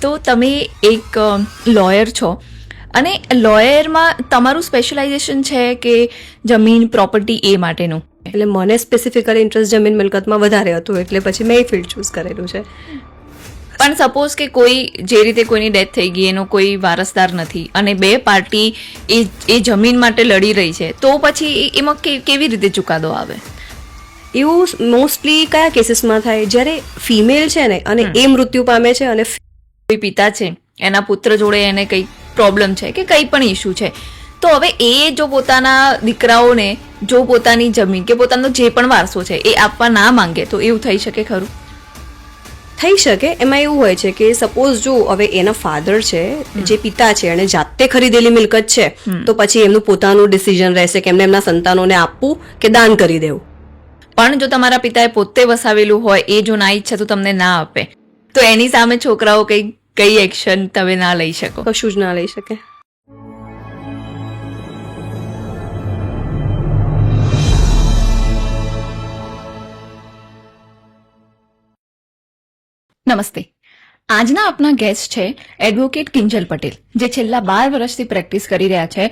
તો તમે એક લોયર છો અને લોયરમાં તમારું સ્પેશિયલાઇઝેશન છે કે જમીન પ્રોપર્ટી એ માટેનું? એટલે મને સ્પેસિફિકલી ઇન્ટરેસ્ટ જમીન મિલકતમાં વધારે હતું, એટલે પછી મેં એ ફિલ્ડ ચૂઝ કરેલું છે. પણ સપોઝ કે કોઈ જે રીતે કોઈની ડેથ થઈ ગઈ, એનો કોઈ વારસદાર નથી અને બે પાર્ટી એ જમીન માટે લડી રહી છે, તો પછી એમાં કેવી રીતે ચુકાદો આવે? એવું મોસ્ટલી કયા કેસીસમાં થાય? જ્યારે ફિમેલ છે ને અને એ મૃત્યુ પામે છે અને કોઈ પિતા છે, એના પુત્ર જોડે એને કંઈ પ્રોબ્લેમ છે કે કંઈ પણ ઇસ્યુ છે, તો હવે એ જો પોતાના દીકરાઓને જો પોતાની જમીન કે પોતાનો જે પણ વારસો છે એ આપવા ના માંગે, તો એવું થઈ શકે ખરું? થઈ શકે. એમાં એવું હોય છે કે સપોઝ જો હવે એના ફાધર છે, જે પિતા છે, એને જાતે ખરીદેલી મિલકત છે, તો પછી એમનું પોતાનું ડિસિઝન રહેશે કે એમને એમના સંતાનોને આપવું કે દાન કરી દેવું. પણ જો તમારા પિતાએ પોતે વસાવેલું હોય, એ જો ના ઈચ્છે તો તમને ના આપે, તો એની સામે છોકરાઓ કઈ એક્શન તમે ના લઈ શકો? કશું જ ના લઈ શકે. નમસ્તે. આજના આપના ગેસ્ટ છે એડવોકેટ કિંજલ પટેલ, જે છેલ્લા 12 વર્ષથી પ્રેક્ટિસ કરી રહ્યા છે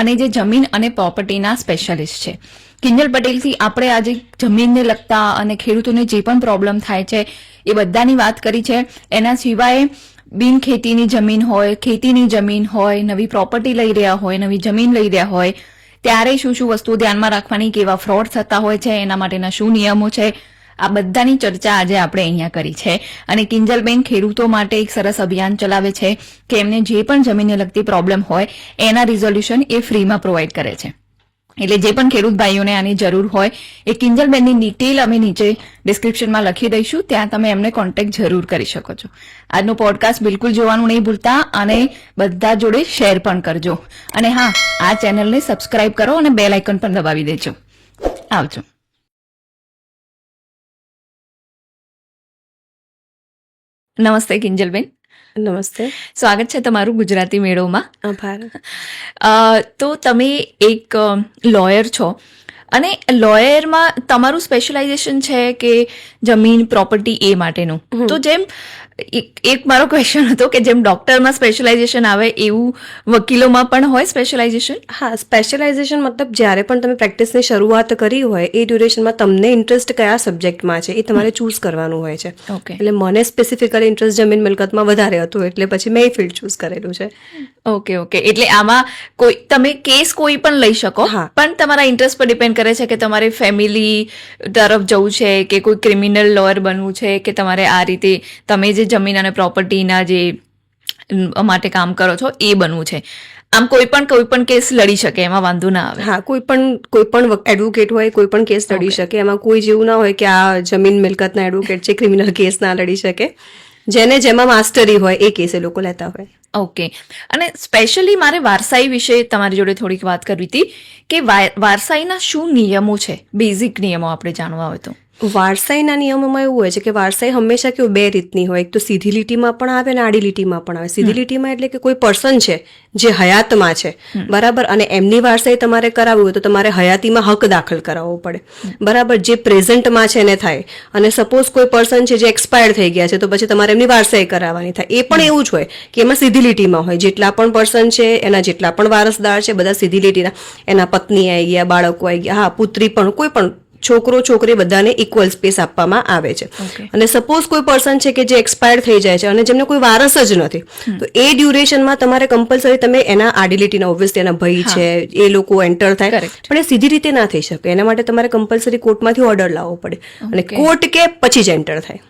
અને જે જમીન અને પ્રોપર્ટીના સ્પેશિયાલિસ્ટ છે. કિંજલ પટેલથી આપણે આજે જમીનને લગતા અને ખેડૂતોને જે પણ પ્રોબ્લેમ થાય છે એ બધાની વાત કરી છે. એના સિવાય બિન ખેતીની જમીન હોય, ખેતીની જમીન હોય, નવી પ્રોપર્ટી લઈ રહ્યા હોય, નવી જમીન લઈ રહ્યા હોય, ત્યારે શું શું વસ્તુઓ ધ્યાનમાં રાખવાની, કેવા ફ્રોડ થતા હોય છે, એના માટેના શું નિયમો છે, આ બધાની ચર્ચા આજે આપણે અહીંયા કરી છે. અને કિંજલબેન ખેડૂતો માટે એક સરસ અભિયાન ચલાવે છે કે એમને જે પણ જમીનને લગતી પ્રોબ્લેમ હોય એના રિઝોલ્યુશન એ ફ્રીમાં પ્રોવાઈડ કરે છે. એટલે જે પણ ખેડૂત ભાઈઓને આની જરૂર હોય એ કિંજલબેનની ડિટેલ અમે નીચે ડિસ્ક્રિપ્શનમાં લખી દઈશું, ત્યાં તમે એમને કોન્ટેક્ટ જરૂર કરી શકો છો. આજનો પોડકાસ્ટ બિલકુલ જોવાનું નહીં ભૂલતા અને બધા જોડે શેર પણ કરજો. અને હા, આ ચેનલને સબસ્ક્રાઇબ કરો અને બેલ આઇકન પણ દબાવી દેજો. આવજો. નમસ્તે કિંજલબેન. નમસ્તે. સ્વાગત છે તમારું ગુજરાતી મેળોમાં. આભાર. તો તમે એક લોયર છો અને લોયરમાં તમારું સ્પેશિયલાઇઝેશન છે કે જમીન પ્રોપર્ટી એ માટેનું. તો જેમ એક મારો ક્વેશ્ચન હતો કે જેમ ડોક્ટરમાં સ્પેશિયલાઇઝેશન આવે એવું વકીલોમાં પણ હોય સ્પેશિયલાઇઝેશન? હા, સ્પેશિયલાઇઝેશન મતલબ જ્યારે પણ તમે પ્રેક્ટિસની શરૂઆત કરી હોય એ ડ્યુરેશનમાં તમને ઇન્ટરેસ્ટ કયા સબ્જેક્ટમાં છે એ તમારે ચૂઝ કરવાનું હોય છે. ઓકે. એટલે મને સ્પેસિફિકલી ઇન્ટરેસ્ટ જમીન મિલકતમાં વધારે હતું, એટલે પછી મેં એ ફિલ્ડ ચૂઝ કરેલું છે. ઓકે. એટલે આમાં તમે કેસ કોઈ પણ લઈ શકો, પણ તમારા ઇન્ટરેસ્ટ પર ડિપેન્ડ કરે છે કે તમારે ફેમિલી તરફ જવું છે કે કોઈ ક્રિમિનલ લોયર બનવું છે કે તમારે આ રીતે તમે જે જમીન અને પ્રોપર્ટીના જે માટે કામ કરો છો એ બનવું છે. આમ કોઈ પણ કેસ લડી શકે, એમાં વાંધો ના આવે. હા, કોઈ પણ એડવોકેટ હોય કોઈ પણ કેસ લડી શકે. એમાં કોઈ જેવું ના હોય કે આ જમીન મિલકતના એડવોકેટ છે, ક્રિમિનલ કેસ ના લડી શકે. જેમાં માસ્ટરી હોય એ કેસ એ લોકો લેતા હોય. ઓકે. અને સ્પેશિયલી મારે વારસાઈ વિશે તમારી જોડે થોડીક વાત કરવી હતી કે વારસાઈના શું નિયમો છે, બેઝિક નિયમો આપણે જાણવા હોય તો. વારસાઈના નિયમોમાં એવું હોય છે કે વારસાઈ હંમેશા કેવું બે રીતની હોય. એક તો સીધી લીટીમાં પણ આવે અને આડી લીટીમાં પણ આવે. સીધી લીટીમાં એટલે કે કોઈ પર્સન છે જે હયાતમાં છે, બરાબર, અને એમની વારસાઈ તમારે કરાવવી હોય તો તમારે હયાતીમાં હક દાખલ કરાવવો પડે, બરાબર, જે પ્રેઝન્ટમાં છે એને થાય. અને સપોઝ કોઈ પર્સન છે જે એક્સપાયર થઈ ગયા છે તો પછી તમારે એમની વારસાઈ કરાવવાની થાય. એ પણ એવું જ હોય કે એમાં સીધી લીટીમાં હોય. જેટલા પણ પર્સન છે એના જેટલા પણ વારસદાર છે બધા સીધી લીટીના. એના પત્ની આવી ગયા, બાળકો આવી ગયા, હા, પુત્રી પણ, કોઈ પણ છોકરો છોકરી બધાને ઇક્વલ સ્પેસ આપવામાં આવે છે. અને સપોઝ કોઈ પર્સન છે કે જે એક્સપાયર થઈ જાય છે અને જેમને કોઈ વારસ જ નથી, તો એ ડ્યુરેશનમાં તમારે કમ્પલસરી તમે એના આડી લીટીના, ઓબ્વિયસલી એના ભાઈ છે એ લોકો એન્ટર થાય, પણ એ સીધી રીતે ના થઈ શકે. એના માટે તમારે કમ્પલસરી કોર્ટમાંથી ઓર્ડર લાવવો પડે અને કોર્ટ કે પછી જ એન્ટર થાય.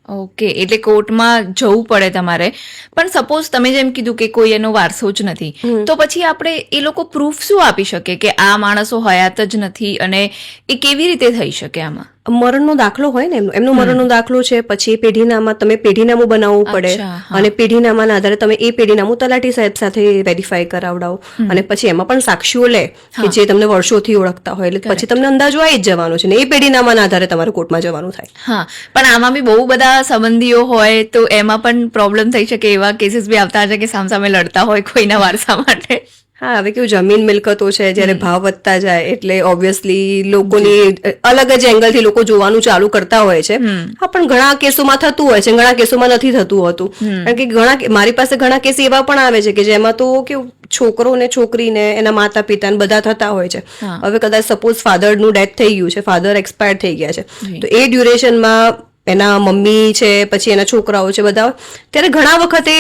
ઓકે. એટલે કોર્ટમાં જવું પડે તમારે. પણ સપોઝ તમે જેમ કીધું કે કોઈ એનો વારસો જ નથી, તો પછી આપણે એ લોકો પ્રૂફ શું આપી શકે કે આ માણસો હયાત જ નથી, અને એ કેવી રીતે થઈ શકે? આમાં મરણનો દાખલો હોય ને, એમનો મરણનો દાખલો છે, પછી પેઢીનામા તમે પેઢીનામું બનાવવું પડે અને પેઢીનામાના આધારે તમે એ પેઢીનામું તલાટી સાહેબ સાથે વેરીફાઈ કરાવડાવો અને પછી એમાં પણ સાક્ષીઓ લે કે જે તમને વર્ષોથી ઓળખતા હોય, એટલે પછી તમને અંદાજો આવી જ જવાનો છે ને એ પેઢીનામાના આધારે તમારે કોર્ટમાં જવાનું થાય. હા, પણ આમાં બી બહુ બધા સંબંધીઓ હોય તો એમાં પણ પ્રોબ્લેમ થઈ શકે. એવા કેસીસ બી આવતા હશે કે સામસામે લડતા હોય કોઈના વારસા માટે. હા, હવે કેવું જમીન મિલકતો છે, જ્યારે ભાવ વધતા જાય એટલે ઓબ્વિયસલી લોકોની અલગ જ એંગલથી લોકો જોવાનું ચાલુ કરતા હોય છે. હા, પણ ઘણા કેસોમાં થતું હોય છે, ઘણા કેસોમાં નથી થતું હોતું. કારણ કે મારી પાસે ઘણા કેસ એવા પણ આવે છે કે જેમાં તો કેવું છોકરો ને છોકરીને એના માતા પિતા બધા થતા હોય છે. હવે કદાચ સપોઝ ફાધરનું ડેથ થઈ ગયું છે, ફાધર એક્સપાયર થઈ ગયા છે, તો એ ડ્યુરેશનમાં એના મમ્મી છે, પછી એના છોકરાઓ છે બધા, ત્યારે ઘણા વખતે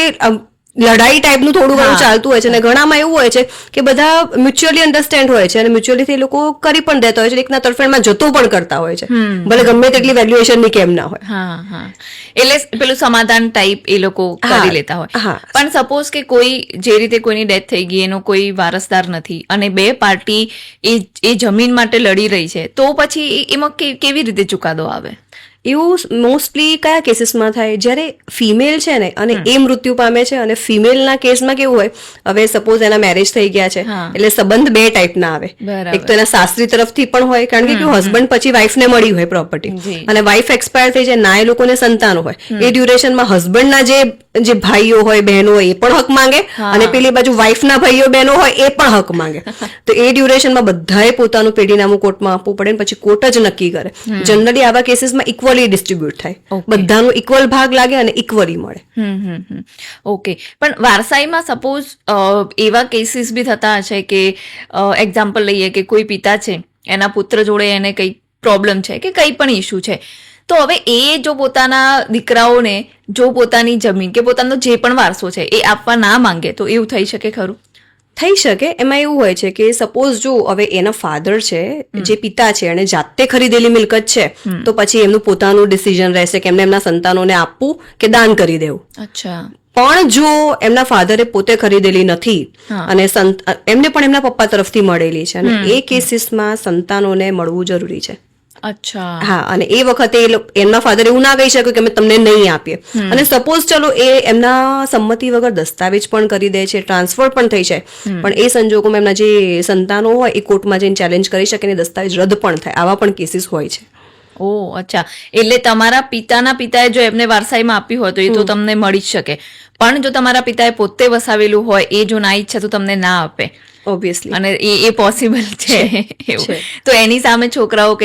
લડાઈ ટાઈપનું થોડું ઘણું ચાલતું હોય છે. અને ઘણામાં એવું હોય છે કે બધા મ્યુચ્યુઅલી અન્ડરસ્ટેન્ડ હોય છે અને મ્યુચ્યુઅલી લોકો કરી પણ દેતા હોય છે, એકના તરફેણમાં જતો પણ કરતા હોય છે, ભલે ગમે તેટલી વેલ્યુએશનની કેમ ના હોય. હા, એટલે પેલું સમાધાન ટાઈપ એ લોકો કરી લેતા હોય. પણ સપોઝ કે કોઈ જે રીતે કોઈની ડેથ થઈ ગઈ, એનો કોઈ વારસદાર નથી અને બે પાર્ટી એ જમીન માટે લડી રહી છે, તો પછી એમાં કેવી રીતે ચુકાદો આવે? એવું મોસ્ટલી કયા કેસીસમાં થાય? જ્યારે ફિમેલ છે ને અને એ મૃત્યુ પામે છે, અને ફિમેલના કેસમાં કેવું હોય, હવે સપોઝ એના મેરેજ થઈ ગયા છે એટલે સંબંધ બે ટાઈપના આવે. એક તો એના સાસરી તરફથી પણ હોય, કારણ કે હસબન્ડ પછી વાઈફને મળી હોય પ્રોપર્ટી, અને વાઈફ એક્સપાયર થઈ જાય, ના એ લોકોને સંતાનો હોય, એ ડ્યુરેશનમાં હસબન્ડના જે ભાઈઓ હોય, બહેનો હોય, એ પણ હક માંગે, અને પેલી બાજુ વાઈફના ભાઈઓ બહેનો હોય એ પણ હક માંગે. તો એ ડ્યુરેશનમાં બધાએ પોતાનું પેઢીનામું કોર્ટમાં આપવું પડે, પછી કોર્ટ જ નક્કી કરે. જનરલી આવા કેસીસમાં ઇક્વલી ડિસ્ટ્રીબ્યુટ થાય, બધાનો ઇક્વલ ભાગ લાગે અને ઇક્વલી મળે. ઓકે. પણ વારસાઈમાં સપોઝ એવા કેસીસ બી થતા હશે કે એક્ઝામ્પલ લઈએ કે કોઈ પિતા છે, એના પુત્ર જોડે એને કંઈ પ્રોબ્લેમ છે કે કંઈ પણ ઇસ્યુ છે, તો હવે એ જો પોતાના દીકરાઓને જો પોતાની જમીન કે પોતાનો જે પણ વારસો છે એ આપવા ના માંગે, તો એવું થઈ શકે ખરું? થઈ શકે. એમાં એવું હોય છે કે સપોઝ જો હવે એના ફાધર છે, જે પિતા છે, અને જાતે ખરીદેલી મિલકત છે, તો પછી એમનું પોતાનું ડિસિઝન રહેશે કે એમને એમના સંતાનોને આપવું કે દાન કરી દેવું. અચ્છા. પણ જો એમના ફાધરે પોતે ખરીદેલી નથી અને એમને પણ એમના પપ્પા તરફથી મળેલી છે, અને એ કેસીસમાં સંતાનોને મળવું જરૂરી છે. અચ્છા. હા, અને એ વખતે એમના ફાધર એવું ના કહી શકે કે અમે તમને નહીં આપીએ. અને સપોઝ ચલો એ એમના સંમતિ વગર દસ્તાવેજ પણ કરી દે છે, ટ્રાન્સફર પણ થઈ જાય, પણ એ સંજોગોમાં એમના જે સંતાનો હોય એ કોર્ટમાં જઈને ચેલેન્જ કરી શકે અને દસ્તાવેજ રદ પણ થાય. આવા પણ કેસીસ હોય છે. ઓહ, અચ્છા. એટલે તમારા પિતાના પિતાએ જો એમને વારસાઈમાં આપ્યું હોય તો એ તો તમને મળી જ શકે, પણ જો તમારા પિતાએ પોતે વસાવેલું હોય, એ જો ના ઈચ્છે તો તમને ના આપે. ઓબ્વિયસલી. અને એ પોસિબલ છે એવું, તો એની સામે છોકરાઓ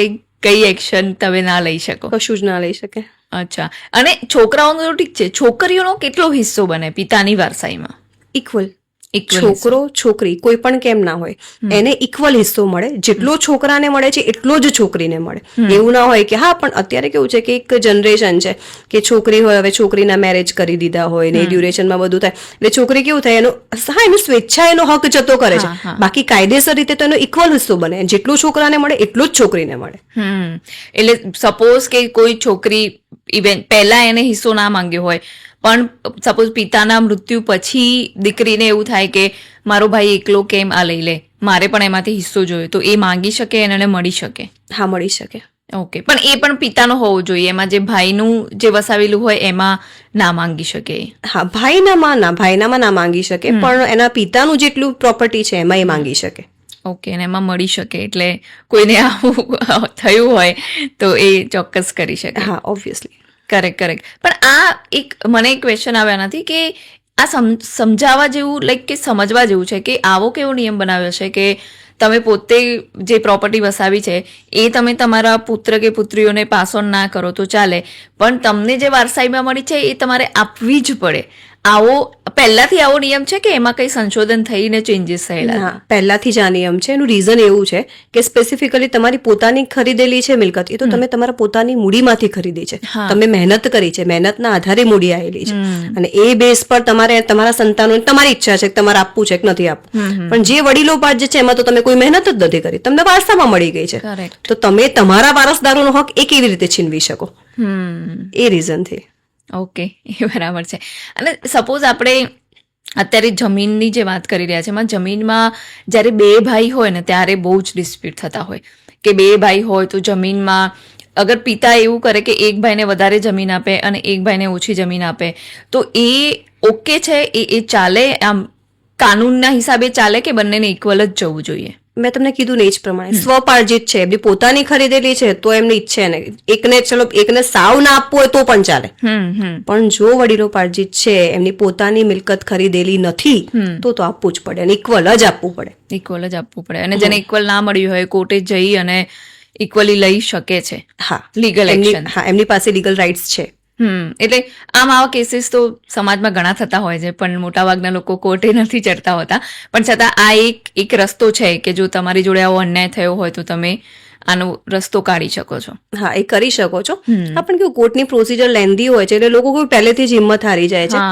કઈ એક્શન તમે ના લઈ શકો? કશું જ ના લઈ શકે. અચ્છા. અને છોકરાઓનો તો ઠીક છે, છોકરીઓનો કેટલો હિસ્સો બને પિતાની વારસાઈમાં? ઇક્વલ. છોકરો છોકરી કોઈ પણ કેમ ના હોય, એને ઇક્વલ હિસ્સો મળે. જેટલો છોકરાને મળે છે એટલો જ છોકરીને મળે. એવું ના હોય કે હા, પણ અત્યારે કેવું છે કે એક જનરેશન છે કે છોકરી હોય, હવે છોકરીના મેરેજ કરી દીધા હોય ને ડ્યુરેશનમાં બધું થાય, એટલે છોકરી કેવું થાય, એનું સ્વેચ્છા એનો હક જતો કરે છે. બાકી કાયદેસર રીતે તો એનો ઇક્વલ હિસ્સો બને. જેટલું છોકરાને મળે એટલું જ છોકરીને મળે. એટલે સપોઝ કે કોઈ છોકરી ઇવેન્ટ પહેલા એને હિસ્સો ના માંગ્યો હોય, પણ સપોઝ પિતાના મૃત્યુ પછી દીકરીને એવું થાય કે મારો ભાઈ એકલો કેમ આ લઈ લે, મારે પણ એમાંથી હિસ્સો જોયો, તો એ માંગી શકે અને એને મળી શકે? હા, મળી શકે. ઓકે. પણ એ પણ પિતાનો હોવો જોઈએ, એમાં જે ભાઈનું જે વસાવેલું હોય એમાં ના માંગી શકે? હા, ભાઈનામાં ના માંગી શકે, પણ એના પિતાનું જેટલું પ્રોપર્ટી છે એમાં એ માંગી શકે. ઓકે. અને એમાં મળી શકે, એટલે કોઈને આવું થયું હોય તો એ ચોક્કસ કરી શકે. હા, ઓબ્વિયસલી. કરેક્ટ. પણ આ એક મને એક ક્વેશ્ચન આવ્યા નથી કે આ સમજાવવા જેવું, લાઈક કે સમજવા જેવું છે કે આવો કેવો નિયમ બનાવ્યો છે કે તમે પોતે જે પ્રોપર્ટી વસાવી છે એ તમે તમારા પુત્ર કે પુત્રીઓને પાસ ઓન ના કરો તો ચાલે, પણ તમને જે વારસાઈમાં મળી છે એ તમારે આપવી જ પડે. આવો પહેલાથી આવો નિયમ છે કે એમાં કઈ સંશોધન થઈને ચેન્જીસ થયેલા? ના, પહેલાથી જ આ નિયમ છે. એનું રીઝન એવું છે કે સ્પેસિફિકલી તમારી પોતાની ખરીદેલી છે મિલકત, એ તો તમે તમારા પોતાની મૂડીમાંથી ખરીદી છે, તમે મહેનત કરી છે, મહેનતના આધારે મૂડી આવેલી છે, અને એ બેઝ પર તમારે તમારા સંતાનોને તમારી ઈચ્છા છે કે તમારે આપવું છે કે નથી આપવું. પણ જે વડીલો પાસ જે છે એમાં તો તમે કોઈ મહેનત જ નથી કરી, તમને વારસામાં મળી ગઈ છે, તો તમે તમારા વારસદારોનો હક એ કેવી રીતે છીનવી શકો? એ રીઝનથી. ઓકે, એ બરાબર છે. અને સપોઝ આપણે અત્યારે જમીનની જે વાત કરી રહ્યા છે, એમાં જમીનમાં જ્યારે બે ભાઈ હોય ને ત્યારે બહુ જ ડિસ્પ્યુટ થતા હોય કે બે ભાઈ હોય તો જમીનમાં અગર પિતા એવું કરે કે એક ભાઈને વધારે જમીન આપે અને એક ભાઈને ઓછી જમીન આપે, તો એ ઓકે છે? એ ચાલે? આમ કાનૂનના હિસાબે ચાલે કે બંનેને ઇક્વલ જ જવું જોઈએ? મેં તમને કીધું ને એ જ પ્રમાણે સ્વપાર્જિત છે, એમની પોતાની ખરીદેલી છે તો એમની ઈચ્છા ને એકને સાવ ના આપવું હોય તો પણ ચાલે. પણ જો વડીલોપાર્જિત છે, એમની પોતાની મિલકત ખરીદેલી નથી તો આપવું જ પડે અને ઇક્વલ જ આપવું પડે. ઇક્વલ જ આપવું પડે. અને જેને ઇક્વલ ના મળ્યું હોય કોર્ટે જઈ અને ઇક્વલી લઈ શકે છે. હા, લીગલ એક્શન. હા, એમની પાસે લીગલ રાઇટ્સ છે. એટલે આવા કેસીસ તો સમાજમાં ઘણા થતા હોય છે, પણ મોટાભાગના લોકો કોર્ટે નથી ચડતા હોતા. પણ છતાં આ એક રસ્તો છે કે જો તમારી જોડે આવો અન્યાય થયો હોય તો તમે આનો રસ્તો કાઢી શકો છો. હા, એ કરી શકો છો. હા, પણ કેવું કોર્ટની પ્રોસિજર લેન્ધી હોય છે એટલે લોકો કોઈ પહેલેથી જ હિંમત હારી જાય છે.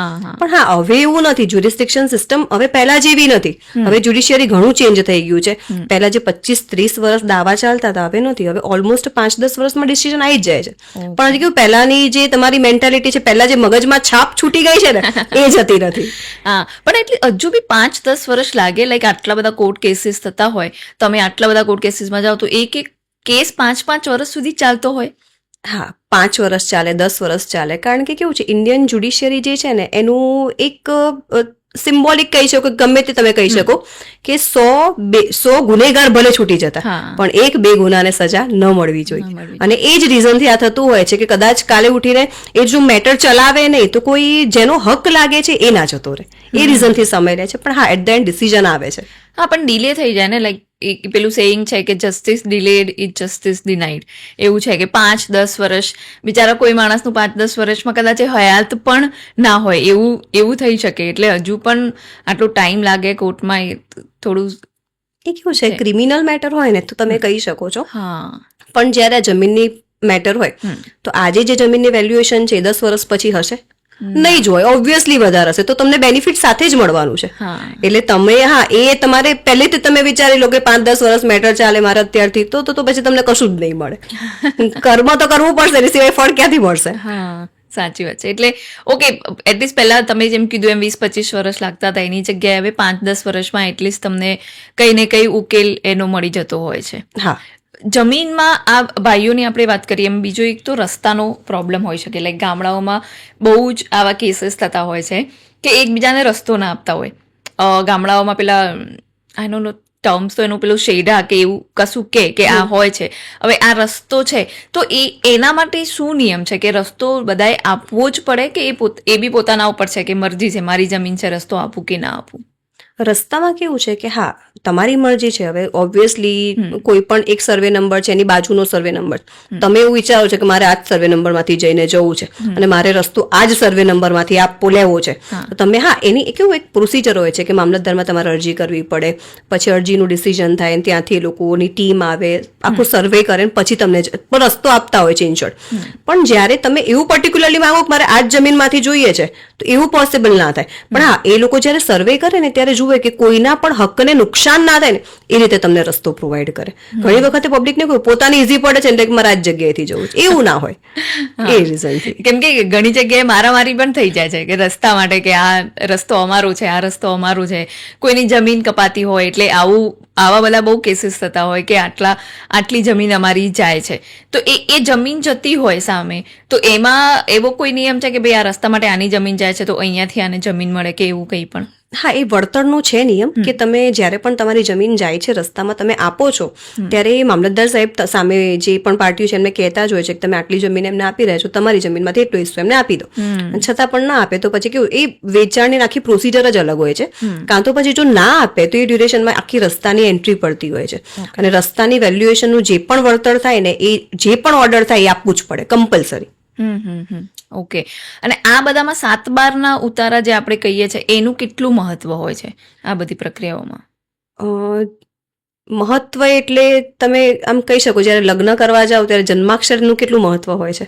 પણ હા, હવે એવું નથી. જ્યુરિસ્ડિક્શન સિસ્ટમ હવે પહેલા જેવી નથી. હવે જ્યુડિશિયરી ઘણું ચેન્જ થઈ ગયું છે. પહેલા જે 25-30 વર્ષ દાવા ચાલતા હતા હવે નથી. હવે ઓલમોસ્ટ 5-10 વર્ષમાં ડિસિઝન આવી જ જાય છે. પણ હજી કેવું પહેલાની જે તમારી મેન્ટાલિટી છે, પહેલા જે મગજમાં છાપ છૂટી ગઈ છે ને એ જતી નથી. હા, પણ એટલે હજુ બી 5-10 વર્ષ લાગે. લાઈક આટલા બધા કોર્ટ કેસીસ થતા હોય, તમે આટલા બધા કોર્ટ કેસીસમાં જાઓ તો એક કેસ 5-5 વર્ષ સુધી ચાલતો હોય. હા, 5 વર્ષ ચાલે, 10 વર્ષ ચાલે. કારણ કે કેવું છે, ઇન્ડિયન જ્યુડિશિયરી જે છે ને એનું એક સિમ્બોલિક કહી શકો, ગમે તે તમે કહી શકો કે 100 ગુનેગાર ભલે છૂટી જતા પણ 1-2 ગુનાને સજા ન મળવી જોઈએ. અને એ જ રીઝનથી આ થતું હોય છે કે કદાચ કાલે ઉઠીને એ જો મેટર ચલાવે નહીં તો કોઈ જેનો હક લાગે છે એ ના જતો રહે. એ રીઝનથી સમય લે છે. પણ હા, એટ ધ એન્ડ ડિસિઝન આવે છે. હા, પણ ડિલે થઈ જાય ને. લાઈક પેલું સેઇંગ છે કે justice delayed is justice denied. એવું છે કે 5-10 વર્ષ બિચારા કોઈ માણસનું 5-10 વર્ષમાં કદાચ એ હયાત પણ ના હોય એવું થઈ શકે. એટલે હજુ પણ આટલો ટાઈમ લાગે કોર્ટમાં એ થોડું. એ કેવું છે, ક્રિમિનલ મેટર હોય ને તો તમે કહી શકો છો. હા, પણ જ્યારે જમીનની મેટર હોય તો આજે જે જમીનની વેલ્યુએશન છે 10 વર્ષ પછી હશે નહીં જ હોય. ઓબ્વિયસલી વધારે હશે તો તમને બેનિફિટ સાથે જ મળવાનું છે. એટલે તમે એ તમારે પહેલેથી તમે વિચારી લો કે 5-10 વર્ષ મેટર ચાલે મારે અત્યારથી તો પછી તમને કશું જ નહીં મળે. કર્મ તો કરવું પડશે, એ સિવાય ફળ ક્યાંથી મળશે? હા, સાચી વાત છે. એટલે ઓકે, એટલીસ્ટ પહેલા તમે જેમ કીધું એમ 20-25 વર્ષ લાગતા હતા, એની જગ્યાએ હવે 5-10 વર્ષમાં એટલીસ્ટ તમને કંઈ ને કંઈ ઉકેલ એનો મળી જતો હોય છે. હા, જમીનમાં આ ભાઈઓની આપણે વાત કરીએ એમ બીજો એક તો રસ્તાનો પ્રોબ્લેમ હોઈ શકે. લાઈક ગામડાઓમાં બહુ જ આવા કેસીસ થતા હોય છે કે એકબીજાને રસ્તો ના આપતા હોય. ગામડાઓમાં પેલા આઈ નો ટર્મ્સ તો એનું પેલું શેડા કે એવું કશું કે આ હોય છે. હવે આ રસ્તો છે તો એના માટે શું નિયમ છે કે રસ્તો બધાએ આપવો જ પડે કે એ બી પોતાના ઉપર છે કે મરજી છે, મારી જમીન છે, રસ્તો આપું કે ના આપું? રસ્તામાં કેવું છે કે હા, તમારી મરજી છે. હવે ઓબ્વિયસલી કોઈ પણ એક સર્વે નંબર છે, એની બાજુનો સર્વે નંબર, તમે એવું વિચારો છો કે મારે આ જ સર્વે નંબરમાંથી જઈને જવું છે અને મારે રસ્તો આ જ સર્વે નંબરમાંથી આપવો લેવો છે તો તમે એની કેવું એક પ્રોસિજર હોય છે કે મામલતદારમાં તમારે અરજી કરવી પડે, પછી અરજીનું ડિસિઝન થાય, ત્યાંથી એ લોકોની ટીમ આવે, આખું સર્વે કરે પછી તમને રસ્તો આપતા હોય છે ઇન શોર્ટ. પણ જ્યારે તમે એવું પર્ટિક્યુલરલી માંગો કે મારે આ જ જમીનમાંથી જોઈએ છે તો એવું પોસિબલ ના થાય. પણ હા, એ લોકો જ્યારે સર્વે કરે ને ત્યારે કે કોઈના પણ હકને નુકસાન ના થાય ને એ રીતે તમને રસ્તો પ્રોવાઈડ કરે. ઘણી વખતે પબ્લિકને પોતાને ઈઝી પડે છે એટલે મારે આ જ જગ્યાએથી જવું છે, એવું ના હોય. એ રીઝનથી કેમ કે ઘણી જગ્યાએ મારામારી પણ થઈ જાય છે કે રસ્તા માટે કે આ રસ્તો અમારો છે, આ રસ્તો અમારો છે, કોઈની જમીન કપાતી હોય એટલે આવા બધા બહુ કેસીસ થતા હોય કે આટલી જમીન અમારી જાય છે તો એ જમીન જતી હોય સામે તો એમાં એવો કોઈ નિયમ છે કે ભાઈ આ રસ્તા માટે આની જમીન જાય છે તો અહીંયાથી આને જમીન મળે કે એવું કંઈ પણ? હા, એ વળતરનો છે નિયમ કે તમે જ્યારે પણ તમારી જમીન જાય છે રસ્તામાં તમે આપો છો ત્યારે મામલતદાર સાહેબ સામે જે પણ પાર્ટીઓ છે એમને કહેતા જ હોય છે કે તમે આટલી જમીન એમને આપી રહ્યા છો, તમારી જમીનમાંથી એટલો હિસ્સો એમને આપી દો. છતાં પણ ના આપે તો પછી કેવું એ વેચાણની આખી પ્રોસિજર જ અલગ હોય છે. કાં તો પછી જો ના આપે તો એ ડ્યુરેશનમાં આખી રસ્તાની એન્ટ્રી પડતી હોય છે અને રસ્તાની વેલ્યુએશનનું જે પણ વળતર થાય ને એ જે પણ ઓર્ડર થાય એ આપવું જ પડે કમ્પલસરી. ઓકે. અને આ બધામાં 7/12ના ઉતારા જે આપણે કહીએ છીએ એનું કેટલું મહત્વ હોય છે આ બધી પ્રક્રિયાઓમાં? મહત્વ એટલે તમે આમ કહી શકો જ્યારે લગ્ન કરવા જાઓ ત્યારે જન્માક્ષરનું કેટલું મહત્વ હોય છે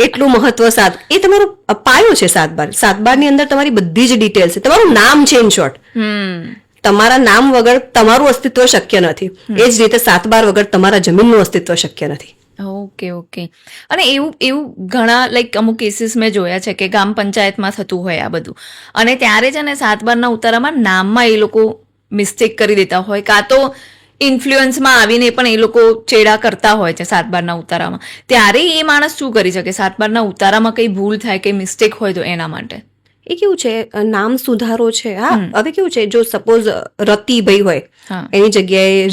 એટલું મહત્વ એ તમારો પાયો છે. 7/12 ની અંદર તમારી બધી જ ડિટેલ્સ છે, તમારું નામ છે ઇન શોર્ટ. તમારા નામ વગર તમારું અસ્તિત્વ શક્ય નથી. એ જ રીતે 7/12 વગર તમારા જમીનનું અસ્તિત્વ શક્ય નથી. ઓકે. અને એવું ઘણા લાઈક અમુક કેસીસ મેં જોયા છે કે ગ્રામ પંચાયતમાં થતું હોય આ બધું અને ત્યારે છે ને 7/12ના ઉતારામાં નામમાં એ લોકો મિસ્ટેક કરી દેતા હોય કાં તો ઇન્ફ્લુઅન્સમાં આવીને પણ એ લોકો ચેડા કરતા હોય છે 7/12ના ઉતારામાં. ત્યારે એ માણસ શું કરી શકે? 7/12ના ઉતારામાં કંઈ ભૂલ થાય કે મિસ્ટેક હોય તો એના માટે એ કેવું છે નામ સુધારો છે. હા, હવે કેવું છે, જો સપોઝ રતિભાઈ હોય હા. એની જગ્યાએ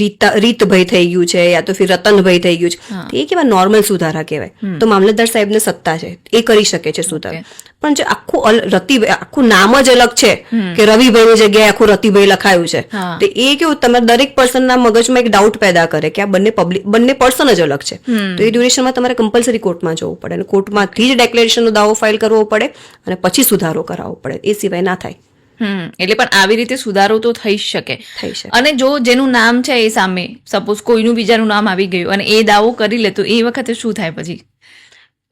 રીતભાઈ થઈ ગયું છે યા તો ફિર રતનભાઈ થઈ ગયું છે, હા. તો એ કેવા નોર્મલ સુધારા કહેવાય. તો મામલતદાર સાહેબને સત્તા છે, એ કરી શકે છે સુધારો. પણ જે આખું રતિભાઈ આખું નામ જ અલગ છે કે રવિભાઈની જગ્યાએ આખું રતિભાઈ લખાયું છે, હા. તો એ કેવું તમારે દરેક પર્સનના મગજમાં એક ડાઉટ પેદા કરે કે આ બંને પર્સન જ અલગ છે. તો એ ડ્યુરેશનમાં તમારે કમ્પલસરી કોર્ટમાં જવું પડે અને કોર્ટમાંથી જ ડેક્લેરેશનનો દાવો ફાઇલ કરવો પડે અને પછી સુધારો કરાવવો પડે, એ સિવાય ના થાય. એટલે પણ આવી રીતે સુધારો તો થઈ શકે. થઈ શકે. અને જો જેનું નામ છે એ સામે સપોઝ કોઈનું બીજાનું નામ આવી ગયું અને એ દાવો કરી લે તો એ વખતે શું થાય પછી?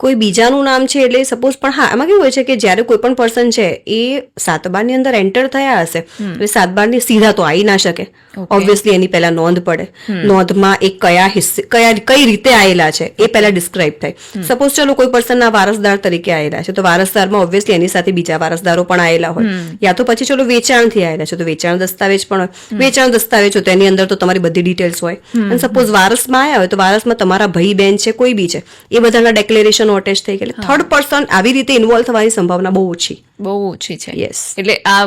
કોઈ બીજાનું નામ છે એટલે સપોઝ, પણ હા એમાં કેવું હોય છે કે જ્યારે કોઈ પણ પર્સન છે એ 7/12 ની અંદર એન્ટર થયા હશે એટલે 7/12 ની સીધા તો આવી ના શકે. ઓબ્વિયસલી એની પહેલા નોંધ પડે. નોંધમાં એ કઈ રીતે આવેલા છે એ પહેલા ડિસ્ક્રાઇબ થાય. સપોઝ ચલો કોઈ પર્સનના વારસદાર તરીકે આવેલા છે તો વારસદારમાં ઓબ્વિયસલી એની સાથે બીજા વારસદારો પણ આવેલા હોય, યા તો પછી ચલો વેચાણથી આવેલા છે તો વેચાણ દસ્તાવેજ પણ હોય. વેચાણ દસ્તાવેજ હોય તો એની અંદર તો તમારી બધી ડિટેલ્સ હોય. અને સપોઝ વારસમાં આવ્યા હોય તો વારસમાં તમારા ભાઈ બહેન છે કોઈ બી છે એ બધાના ડેક્લેરેશન અટેચ થઈ ગયા. થર્ડ પર્સન આવી રીતે ઇન્વોલ્વ થવાની સંભાવના બહુ ઓછી છે. યસ. એટલે આ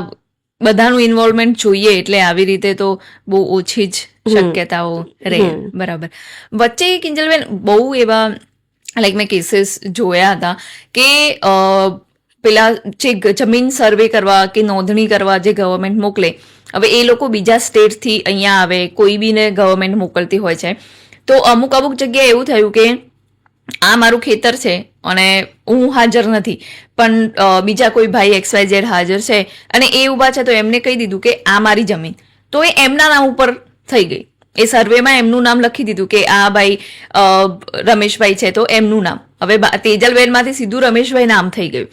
બધાનું ઇન્વોલ્વમેન્ટ જોઈએ એટલે આવી રીતે તો બહુ ઓછી જ શક્યતાઓ રહે. બરાબર. વચ્ચે કિંજલબેન બહુ એવા લાઈક મેં કેસીસ જોયા હતા કે પેલા જે જમીન સર્વે કરવા કે નોંધણી કરવા જે ગવર્મેન્ટ મોકલે, હવે એ લોકો બીજા સ્ટેટથી અહીંયા આવે, કોઈ બીને ગવર્મેન્ટ મોકલતી હોય છે, તો અમુક જગ્યાએ એવું થયું કે આ મારું ખેતર છે અને હું હાજર નથી પણ બીજા કોઈ ભાઈ XYZ હાજર છે અને એ ઊભા છે તો એમને કહી દીધું કે આ મારી જમીન, તો એ એમના નામ ઉપર થઈ ગઈ. એ સર્વેમાં એમનું નામ લખી દીધું કે આ ભાઈ રમેશભાઈ છે તો એમનું નામ, હવે તેજલબેનમાંથી સીધું રમેશભાઈ નામ થઈ ગયું.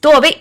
તો હવે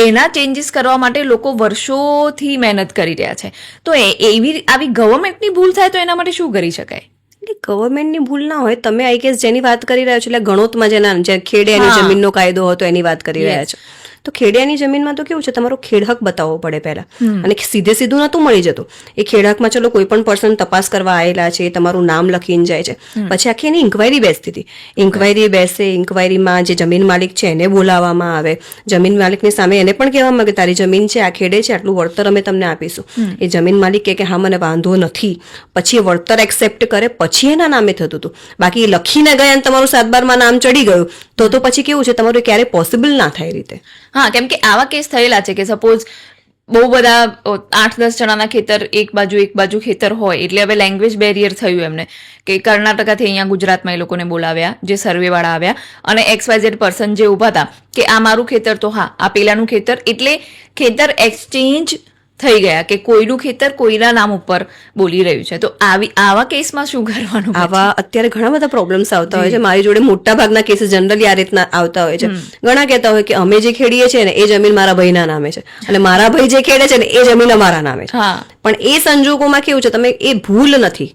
એના ચેન્જીસ કરવા માટે લોકો વર્ષોથી મહેનત કરી રહ્યા છે. તો આવી ગવર્મેન્ટની ભૂલ થાય તો એના માટે શું કરી શકાય? એટલે ગવર્મેન્ટની ભૂલ ના હોય. તમે આઈ ગેસ જેની વાત કરી રહ્યા છો એટલે ગણોતમાં જે ખેડિયાની જમીનનો કાયદો હતો એની વાત કરી રહ્યા છો. તો ખેડિયાની જમીનમાં તો કેવું છે, તમારો ખેડહક બતાવવો પડે પહેલા, અને સીધું નતું મળી જતું. એ ખેડહકમાં ચલો કોઈ પણ પર્સન તપાસ કરવા આવેલા છે, તમારું નામ લખીને જાય છે, પછી આખી એની ઇન્કવાયરી બેસતી હતી. ઇન્કવાયરી બેસે, ઇન્કવાયરીમાં જે જમીન માલિક છે એને બોલાવવામાં આવે, જમીન માલિકની સામે એને પણ કહેવામાં કે તારી જમીન છે, આ ખેડે છે, આટલું વળતર અમે તમને આપીશું. એ જમીન માલિક કે હા મને વાંધો નથી, પછી એ વળતર એક્સેપ્ટ કરે, પછી એના નામે થતું હતું. બાકી એ લખીને ગયા અને તમારું 7/12 નામ ચડી ગયું તો પછી કેવું છે, તમારું ક્યારે પોસિબલ ના થાય રીતે. હા, કેમ કે આવા કેસ થયેલા છે કે સપોઝ બહુ બધા 8-10 જણાના ખેતર એક બાજુ ખેતર હોય એટલે હવે લેંગ્વેજ બેરિયર થયું એમને કે કર્ણાટકાથી અહીંયા ગુજરાતમાં એ લોકોને બોલાવ્યા, જે સર્વેવાળા આવ્યા અને XYZ પર્સન જે ઊભા હતા કે આ મારું ખેતર, તો હા આ પેલાનું ખેતર, એટલે ખેતર એક્સચેન્જ થઈ ગયા કે કોઈનું ખેતર કોઈના નામ ઉપર બોલી રહ્યું છે. તો આવા કેસમાં શું કરવાનું? આવા અત્યારે ઘણા બધા પ્રોબ્લેમ્સ આવતા હોય છે. મારી જોડે મોટા ભાગના કેસીસ જનરલી આ રીતના આવતા હોય છે. ઘણા કહેતા હોય કે અમે જે ખેડીએ છીએ ને એ જમીન મારા ભાઈના નામે છે અને મારા ભાઈ જે ખેડે છે ને એ જમીન અમારા નામે છે. પણ એ સંજોગોમાં કેવું છે, તમે એ ભૂલ નથી,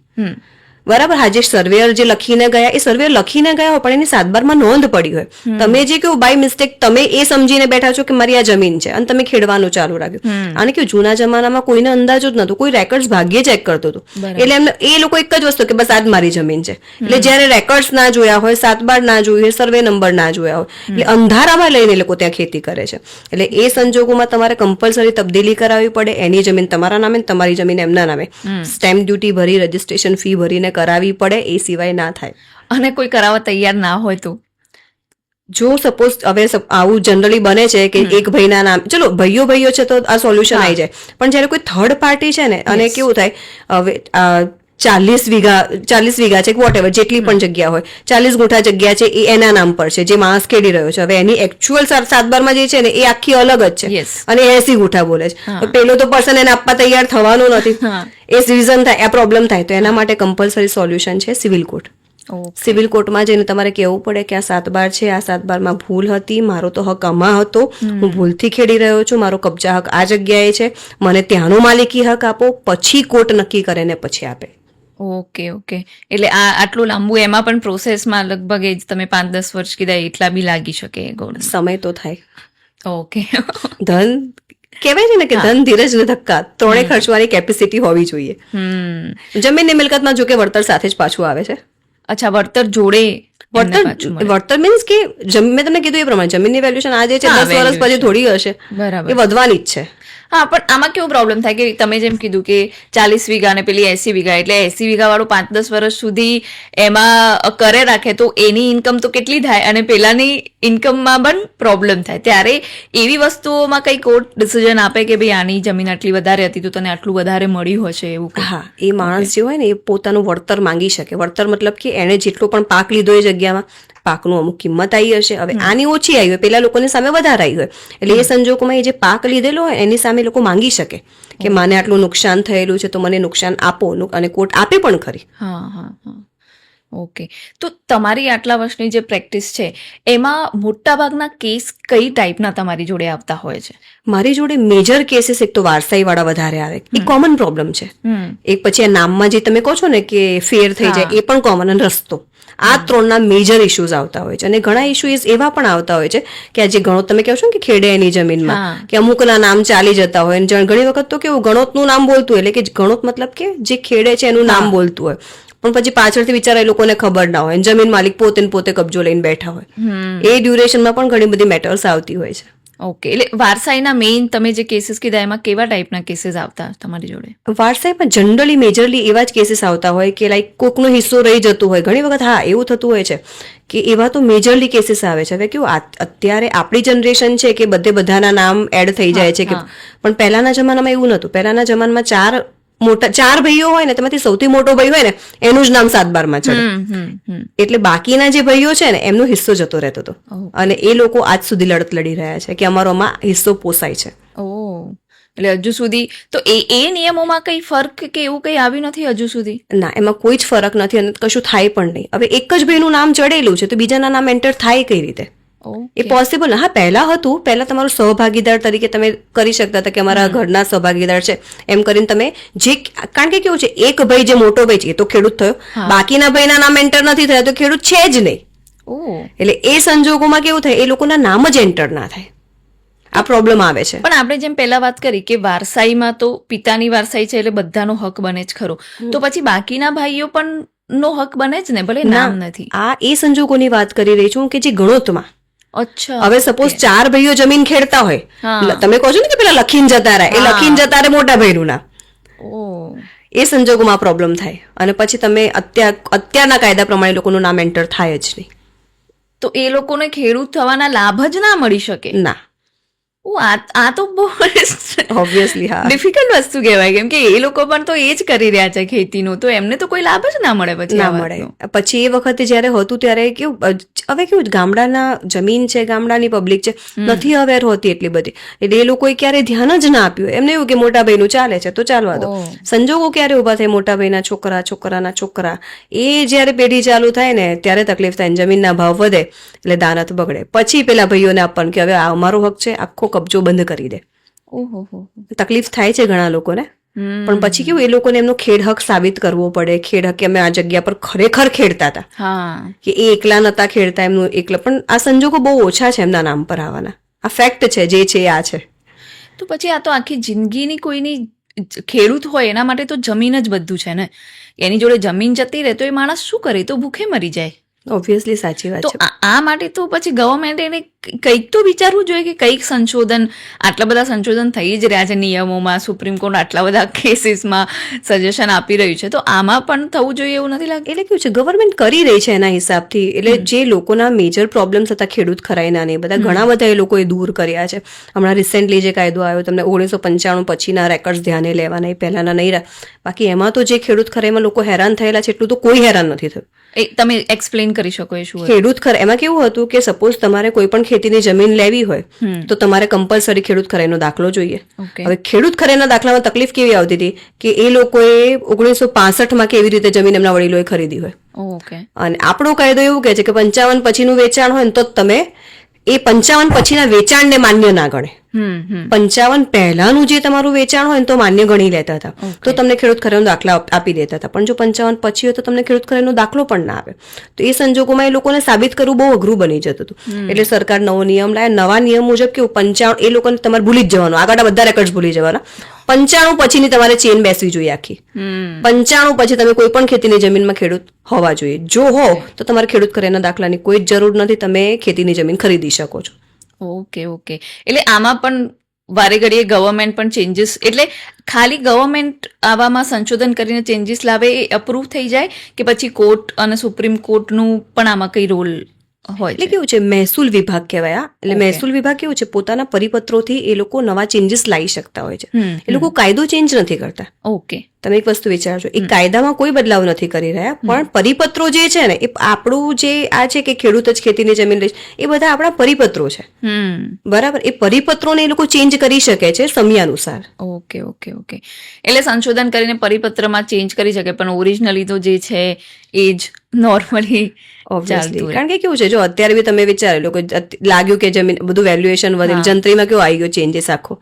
બરાબર. હા, જે સર્વેયર જે લખીને ગયા એ સર્વેયર લખીને ગયા હોય પણ એની 7/12 નોંધ પડી હોય. તમે જે કેવું બાય મિસ્ટેક તમે એ સમજીને બેઠા છો કે મારી આ જમીન છે અને તમે ખેડવાનું ચાલુ રાખ્યું. અને કેવું જૂના જમાનામાં કોઈને અંદાજો જ નતો, કોઈ રેકોર્ડ્સ ભાગ્યે ચેક કરતું હતું. એટલે એમને એ લોકો એક જ વસ્તુ કે બસ આ જ મારી જમીન છે. એટલે જયારે રેકોર્ડ્સ ના જોયા હોય, 7/12 ના જોયું હોય, સર્વે નંબર ના જોયા હોય, એટલે અંધારામાં લઈને એ લોકો ત્યાં ખેતી કરે છે. એટલે એ સંજોગોમાં તમારે કમ્પલસરી તબદીલી કરાવવી પડે. એની જમીન તમારા નામે, તમારી જમીન એમના નામે, સ્ટેમ્પ ડ્યુટી ભરી, રજીસ્ટ્રેશન ફી ભરીને કરાવવી પડે. એ સિવાય ના થાય. અને કોઈ કરાવવા તૈયાર ના હોય તો જો સપોઝ હવે આવું જનરલી બને છે કે એક ભાઈના નામ, ચલો ભાઈઓ છે તો આ સોલ્યુશન આવી જાય, પણ જયારે કોઈ થર્ડ પાર્ટી છે ને અને કેવું થાય, હવે 40 વીઘા છે, વોટ જેટલી પણ જગ્યા હોય, 40 ગુંઠા જગ્યા છે એ એના નામ પર છે, જે માણસ ખેડી રહ્યો છે. હવે એની એકચ્યુઅલ 7/12 જે છે ને એ આખી અલગ જ છે અને 80 ગુંઠા બોલે છે. પેલો તો પર્સન એને આપવા તૈયાર થવાનો નથી. એ રીઝન થાય, આ પ્રોબ્લેમ થાય. તો એના માટે કમ્પલસરી સોલ્યુશન છે સિવિલ કોર્ટ. સિવિલ કોર્ટમાં જઈને તમારે કહેવું પડે કે આ 7/12 છે, આ 7/12 ભૂલ હતી, મારો તો હક આમાં હતો, હું ભૂલથી ખેડી રહ્યો છું, મારો કબજા હક આ જગ્યાએ છે, મને ત્યાંનો માલિકી હક આપો. પછી કોર્ટ નક્કી કરે ને પછી આપે. ઓકે. એટલે આટલું લાંબુ, એમાં પણ પ્રોસેસમાં લગભગ એ જ તમે 5-10 વર્ષ કીધા એટલા બી લાગી શકે. સમય તો થાય. ઓકે. ધન કહેવાય છે ને કે ધન, ધીરજ ને ધક્કા ત્રણે ખર્ચવાની કેપેસિટી હોવી જોઈએ. જમીનની મિલકતમાં જો કે વળતર સાથે જ પાછું આવે છે. અચ્છા, વળતર જોડે? વળતર મીન્સ કે મેં તમને કીધું એ પ્રમાણે જમીનની વેલ્યુએશન આજે છે 10 વર્ષ પછી થોડી હશે, બરાબર. એ વધવાની જ છે. હા, પણ આમાં કેવો પ્રોબ્લેમ થાય કે તમે જેમ કીધું કે 40 વીઘા ને પેલી 80 વીઘા, એટલે 80 વીઘા વાળું 5-10 વર્ષ સુધી એમાં કરે રાખે તો એની ઇન્કમ તો કેટલી થાય અને પેલાની ઇન્કમમાં પણ પ્રોબ્લેમ થાય. ત્યારે એવી વસ્તુઓમાં કઈ કોર્ટ ડિસિઝન આપે કે ભાઈ આની જમીન આટલી વધારે હતી તો તને આટલું વધારે મળ્યું હશે એવું કંઈ? હા, એ માણસ જે હોય ને એ પોતાનું વળતર માંગી શકે. વળતર મતલબ કે એને જેટલો પણ પાક લીધો એ જગ્યામાં પાકનું અમુક કિંમત આવી હશે, હવે આની ઓછી આવી હોય, પેલા લોકોની સામે વધારે આવી હોય, એટલે એ સંજોગોમાં એ જે પાક લીધેલો હોય એની સામે લોકો માંગી શકે કે મને આટલું નુકસાન થયેલું છે તો મને નુકસાન આપો, અને કોર્ટ આપે પણ ખરી. હા હા હા, ઓકે. તો તમારી આટલા વર્ષની જે પ્રેક્ટિસ છે એમાં મોટાભાગના કેસ કઈ ટાઈપના તમારી જોડે આવતા હોય છે? મારી જોડે મેજર કેસીસ એક તો વારસાઈ વાળા વધારે આવે, એ કોમન પ્રોબ્લેમ છે. એક પછી આ નામમાં જે તમે કહો છો ને કે ફેર થઈ જાય, એ પણ કોમન, અને રસ્તો, આ 3ના મેજર ઇશ્યુઝ આવતા હોય છે. અને ઘણા ઇશ્યુઝ એવા પણ આવતા હોય છે કે આ જે ગણોત તમે કહો છો ને કે ખેડે એની જમીનમાં કે અમુકના નામ ચાલી જતા હોય, અને ઘણી વખત તો કેવું ગણોતનું નામ બોલતું હોય, એટલે કે ગણોત મતલબ કે જે ખેડે છે એનું નામ બોલતું હોય, પણ પછી પાછળથી બિચારા એ લોકોને ખબર ના હોય, જમીન માલિક પોતે ને પોતે કબજો લઈને બેઠા હોય. એ ડ્યુરેશનમાં પણ ઘણી બધી મેટર્સ આવતી હોય છે. ઓકે, એટલે વારસાઈના મેઇન તમે જે કેસીસ કીધા એમાં કેવા ટાઈપના કેસીસ આવતા તમારી જોડે? વારસાઈમાં જનરલી મેજરલી એવા જ કેસીસ આવતા હોય કે લાઈક કોકનો હિસ્સો રહી જતો હોય. ઘણી વખત હા એવું થતું હોય છે કે એવા તો મેજરલી કેસીસ આવે છે. હવે કેવું અત્યારે આપણી જનરેશન છે કે બધાના નામ એડ થઈ જાય છે, કે પણ પહેલાના જમાનામાં એવું નહોતું. પહેલાના જમાનામાં ચાર ભાઈઓ હોય ને તેમાંથી સૌથી મોટો ભાઈ હોય ને એનું જ નામ 7/12 ચડે, એટલે બાકીના જે ભાઈઓ છે ને એમનો હિસ્સો જતો રહેતો હતો, અને એ લોકો આજ સુધી લડત લડી રહ્યા છે કે અમારો આમાં હિસ્સો પોસાય છે. એટલે હજુ સુધી તો એ નિયમોમાં કઈ ફર્ક કે એવું કઈ આવ્યું નથી હજુ સુધી? ના, એમાં કોઈ જ ફરક નથી અને કશું થાય પણ નહીં. હવે એક જ ભાઈનું નામ ચડેલું છે તો બીજાના નામ એન્ટર થાય કઈ રીતે? એ પોસિબલ. હા, પહેલા હતું, પહેલા તમારું સહભાગીદાર તરીકે તમે કરી શકતા હતા કે અમારા ઘરના સહભાગીદાર છે એમ કરીને તમે જે, કારણ કે કેવું છે એક ભાઈ જે મોટો ભાઈ છે એ તો ખેડૂત થયો, બાકીના ભાઈના નામ એન્ટર નથી થયા તો ખેડૂત છે જ નહીં. એટલે એ સંજોગોમાં કેવું થાય, એ લોકોના નામ જ એન્ટર ના થાય, આ પ્રોબ્લેમ આવે છે. પણ આપણે જેમ પહેલા વાત કરી કે વારસાઈમાં તો પિતાની વારસાઈ છે એટલે બધાનો હક બને જ ખરો, તો પછી બાકીના ભાઈઓ પણ નો હક બને જ ને, ભલે નામ નથી. આ એ સંજોગોની વાત કરી રહી છું કે જે ગણોતમાં. અચ્છા, હવે સપોઝ 4 ભાઈઓ જમીન ખેડતા હોય, તમે કહો છો ને કે પેલા લખીને જતા રહે, એ લખીને જતા રહે મોટા ભાઈનું નામ, એ સંજોગોમાં પ્રોબ્લેમ થાય, અને પછી તમે અત્યારના કાયદા પ્રમાણે લોકોનું નામ એન્ટર થાય જ નહીં, તો એ લોકોને ખેડૂત થવાના લાભ જ ના મળી શકે. ના, આ તો બહુ ઓબ્વિયસલી હા ડિફિકલ્ટ વસ્તુ કહેવાય, કેમ કે એ લોકો પણ તો એ જ કરી રહ્યા છે ખેતીનું, તો એમને તો કોઈ લાભ જ ના મળે પછી. ના મળે. પછી એ વખતે જયારે હતું ત્યારે કેવું, હવે કેવું ગામડાના જમીન છે, ગામડાની પબ્લિક છે, નથી અવેર હોતી એટલી બધી, એટલે એ લોકોએ ક્યારે ધ્યાન જ ના આપ્યું. એમને એવું કે મોટા ભાઈનું ચાલે છે તો ચાલવા દો. સંજોગો ક્યારે ઉભા થાય, મોટા ભાઈના છોકરા, છોકરાના છોકરા, એ જયારે પેઢી ચાલુ થાય ને ત્યારે તકલીફ થાય, જમીનના ભાવ વધે એટલે દાનત બગડે. પછી પેલા ભાઈઓને આપવાનું કે હવે આ અમારો હક છે, આખો કબજો બંધ કરી દે. તકલીફ થાય છે ઘણા લોકોને, પણ પછી કેવું એ લોકોને એમનો ખેડ હક સાબિત કરવો પડે. ખેડ હક કે અમે આ જગ્યા પર ખરેખર ખેડતા હતા, કે એ એકલા નતા ખેડતા, એમનું એકલા. પણ આ સંજોગો બહુ ઓછા છે એમના નામ પર આવવાના. આ ફેક્ટ છે, જે છે આ છે. તો પછી આ તો આખી જિંદગીની કોઈની ખેડૂત હોય એના માટે તો જમીન જ બધું છે ને. એની જોડે જમીન જતી રહે તો એ માણસ શું કરે, તો ભૂખે મરી જાય. ઓબ્વિયસલી સાચી વાત છે. તો આ માટે તો પછી ગવર્મેન્ટ એને કંઈક તો વિચારવું જોઈએ કે કંઈક સંશોધન, આટલા બધા સંશોધન થઈ જ રહ્યા છે નિયમોમાં, સુપ્રીમ કોર્ટ આટલા બધા કેસીસમાં સજેશન આપી રહ્યું છે, તો આમાં પણ થવું જોઈએ એવું નથી લાગતું? એટલે કેવું છે, ગવર્મેન્ટ કરી રહી છે એના હિસાબથી. એટલે જે લોકોના મેજર પ્રોબ્લેમ્સ હતા ખેડૂત ખરાઈના ને બધા ઘણા બધા એ લોકોએ દૂર કર્યા છે. હમણાં રિસેન્ટલી જે કાયદો આવ્યો, તમને 1995 પછીના રેકોર્ડ્સ ધ્યાને લેવાના, એ પહેલાના નહીં રહ્યા. બાકી એમાં તો જે ખેડૂત ખરાઈમાં લોકો હેરાન થયેલા છે એટલું તો કોઈ હેરાન નથી થયું. તમે એક્સપ્લેન કરી શકો એ શું? ખેડૂત ખરાઈ એમાં કેવું હતું કે સપોઝ તમારે કોઈ પણ ખેતીની જમીન લેવી હોય તો તમારે કમ્પલસરી ખેડૂત ખરાઈનો દાખલો જોઈએ. હવે ખેડૂત ખરાઈના દાખલામાં તકલીફ કેવી આવતી હતી કે એ લોકોએ 1965 કેવી રીતે જમીન એમના વડીલોએ ખરીદી હોય, અને આપણો કાયદો એવું કહે છે કે 55 પછીનું વેચાણ હોય ને તો તમે એ 55 પછીના વેચાણને માન્ય ના ગણે. 55 પહેલાનું જે તમારું વેચાણ હોય ને તો માન્ય ગણી લેતા હતા, તો તમને ખેડૂત ખરેનો દાખલા આપી દેતા હતા. પણ જો 55 પછી હોય તો તમને ખેડૂત ખરેનો દાખલો પણ ના આવે. તો એ સંજોગોમાં એ લોકોને સાબિત કરવું બહુ અઘરું બની જતું હતું. એટલે સરકાર નવો નિયમ લાવે. નવા નિયમ મુજબ કેવું 55 એ લોકોને તમારે ભૂલી જ જવાનું, આગળ બધા રેકોર્ડ ભૂલી જવાના. 95 પછીની તમારે ચેન બેસવી જોઈએ આખી. 95 પછી તમે કોઈ પણ ખેતીની જમીનમાં ખેડૂત હોવા જોઈએ. જો હો તો તમારે ખેડૂત ખરેના દાખલાની કોઈ જ જરૂર નથી, તમે ખેતીની જમીન ખરીદી શકો છો. ઓકે. એટલે આમાં પણ વારે ઘડીએ ગવર્મેન્ટ પણ ચેન્જીસ, એટલે ખાલી ગવર્મેન્ટ આવામાં સંશોધન કરીને ચેન્જીસ લાવે એ અપ્રૂવ થઈ જાય કે પછી કોર્ટ અને સુપ્રીમ કોર્ટનું પણ આમાં કઈ રોલ હોય? એટલે કેવું છે, મહેસૂલ વિભાગ કહેવાય. એટલે મહેસૂલ વિભાગ કેવું છે, પોતાના પરિપત્રોથી એ લોકો નવા ચેન્જીસ લાવી શકતા હોય છે. એ લોકો કાયદો ચેન્જ નથી કરતા. ઓકે. તમે એક વસ્તુ વિચારજો, એ કાયદામાં કોઈ બદલાવ નથી કરી રહ્યા, પણ પરિપત્રો જે છે ને એ આપણું જે આ છે કે ખેડૂત જ ખેતીની જમીન લઈશ, એ બધા આપણા પરિપત્રો છે. બરાબર. એ પરિપત્રોને એ લોકો ચેન્જ કરી શકે છે સમયાનુસાર. ઓકે. એટલે સંશોધન કરીને પરિપત્રમાં ચેન્જ કરી શકે, પણ ઓરિજિનલી તો જે છે એ જ નોર્મલી ઓબ્વિયસલી. કારણ કે કેવું છે, જો અત્યારે બી તમે વિચારે લોકો લાગ્યું કે જમીન બધું વેલ્યુએશન વધે, જંત્રીમાં કેવું આવી ગયો ચેન્જીસ આખો.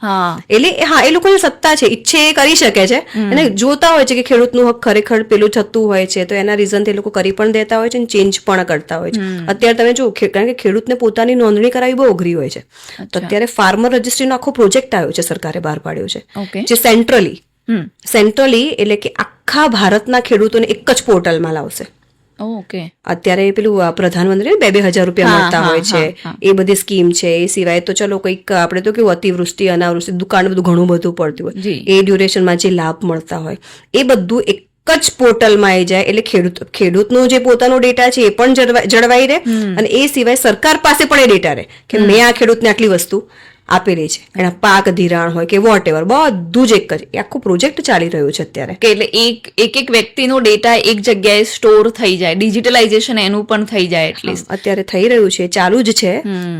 એટલે એ લોકોની સત્તા છે, ઈચ્છે એ કરી શકે છે. અને જોતા હોય છે કે ખેડૂતનું હક ખરેખર પેલું થતું હોય છે, તો એના રીઝન એ લોકો કરી પણ દેતા હોય છે અને ચેન્જ પણ કરતા હોય છે. અત્યારે તમે જો, કારણ કે ખેડૂતને પોતાની નોંધણી કરાવી બહુ અઘરી હોય છે, તો અત્યારે ફાર્મર રજિસ્ટ્રીનો આખો પ્રોજેક્ટ આવ્યો છે, સરકારે બહાર પાડ્યો છે, જે સેન્ટ્રલી એટલે કે આખા ભારતના ખેડૂતોને એક જ પોર્ટલમાં લાવશે. ઓકે. અત્યારે પેલું પ્રધાનમંત્રી 2,000 રૂપિયા મળતા હોય છે, એ બધી સ્કીમ છે. એ સિવાય તો ચલો કંઈક આપણે તો કેવું અતિવૃષ્ટિ અનાવૃષ્ટિ દુકાળ બધું ઘણું બધું પડતું હોય, એ ડ્યુરેશનમાં જે લાભ મળતા હોય એ બધું એક જ પોર્ટલમાં આવી જાય. એટલે ખેડૂતનો જે પોતાનો ડેટા છે એ પણ જળવાઈ રહે, અને એ સિવાય સરકાર પાસે પણ એ ડેટા રહે કે મેં આ ખેડૂતને આટલી વસ્તુ આપેલી છે, એના પાક ધિરાણ હોય કે વોટ એવર, બધું જ એક જ. એ આખો પ્રોજેક્ટ ચાલી રહ્યો છે અત્યારે. કે એટલે એક વ્યક્તિનો ડેટા એક જગ્યાએ સ્ટોર થઈ જાય, ડિજિટલાઇઝેશન એનું પણ થઈ જાય. એટલીસ્ટ અત્યારે થઈ રહ્યું છે, ચાલુ જ છે.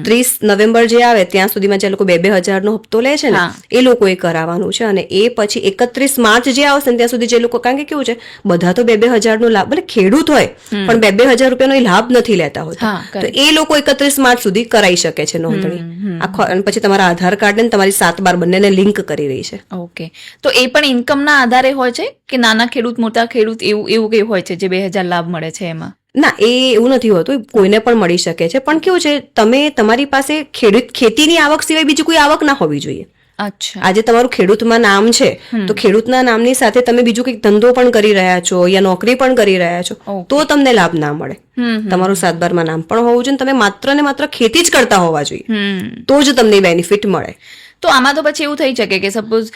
30 નવેમ્બર જે આવે ત્યાં સુધીમાં જે લોકો 2,000 નો હપ્તો લે છે ને એ લોકોએ કરાવવાનું છે. અને એ પછી 31 માર્ચ જે આવશે ને ત્યાં સુધી જે લોકો, કારણ કે કેવું છે, બધા તો 2,000 નો લાભ, ભલે ખેડૂત હોય પણ 2,000 રૂપિયાનો લાભ નથી લેતા હોતા, તો એ લોકો 31 માર્ચ સુધી કરાઈ શકે છે નોંધણી આખો. અને પછી તમારા આધાર કાર્ડ ને તમારી 7/12 બંનેને લિંક કરી રહી છે. ઓકે. તો એ પણ ઇન્કમના આધારે હોય છે કે નાના ખેડૂત મોટા ખેડૂત એવું કઈ હોય છે જે 2,000 લાભ મળે છે એમાં? ના, એ એવું નથી હોતું, કોઈને પણ મળી શકે છે. પણ કેવું છે, તમારી પાસે ખેતીની આવક સિવાય બીજી કોઈ આવક ના હોવી જોઈએ. અચ્છા. આજે તમારું ખેડૂતમાં નામ છે, તો ખેડૂતના નામની સાથે તમે બીજું કંઈક ધંધો પણ કરી રહ્યા છો યા નોકરી પણ કરી રહ્યા છો, તો તમને લાભ ના મળે. તમારું 7/12 નામ પણ હોવું જોઈએ, તમે માત્ર ને માત્ર ખેતી જ કરતા હોવા જોઈએ, તો જ તમને બેનિફિટ મળે. તો આમાં તો પછી એવું થઈ શકે કે સપોઝ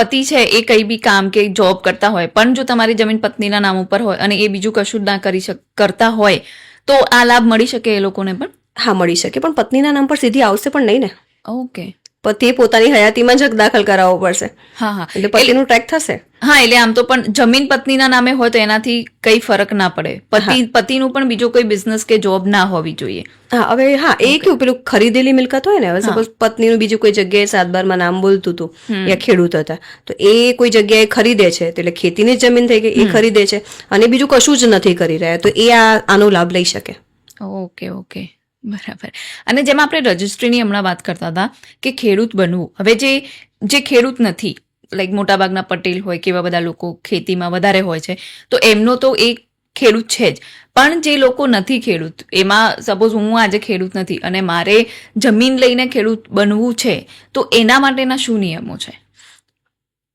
પતિ છે એ કઈ બી કામ કે જોબ કરતા હોય, પણ જો તમારી જમીન પત્નીના નામ ઉપર હોય અને એ બીજું કશું જ ના કરતા હોય, તો આ લાભ મળી શકે એ લોકોને પણ? હા, મળી શકે, પણ પત્નીના નામ પર સીધી આવશે પણ નહીં ને. ઓકે. પતિએ પોતાની હયાતીમાં જ દાખલ કરાવવો પડશે. એટલે પતિનું ટ્રેક થશે. હા, એટલે આમ તો પણ જમીન પત્નીના નામે હોય તો એનાથી કઈ ફરક ના પડે. પતિનું પણ બીજો કોઈ બિઝનેસ કે જોબ ના હોવી જોઈએ. હા, હવે એ કેવું પેલું ખરીદેલી મિલકત હોય ને, હવે સપોઝ પત્નીનું બીજું કોઈ જગ્યાએ 7/12 નામ બોલતું હતું યા ખેડૂત હતા, તો એ કોઈ જગ્યાએ ખરીદે છે, એટલે ખેતીની જમીન થઈ ગઈ, એ ખરીદે છે અને બીજું કશું જ નથી કરી રહ્યા, તો એ આનો લાભ લઈ શકે. ઓકે. બરાબર. અને જેમ આપણે રજિસ્ટ્રીની હમણાં વાત કરતા હતા કે ખેડૂત બનવું, હવે જે ખેડૂત નથી, લાઈક મોટાભાગના પટેલ હોય કે એવા બધા લોકો ખેતીમાં વધારે હોય છે, તો એમનો તો એક ખેડૂત છે જ. પણ જે લોકો નથી ખેડૂત, એમાં સપોઝ હું આજે ખેડૂત નથી અને મારે જમીન લઈને ખેડૂત બનવું છે, તો એના માટેના શું નિયમો છે?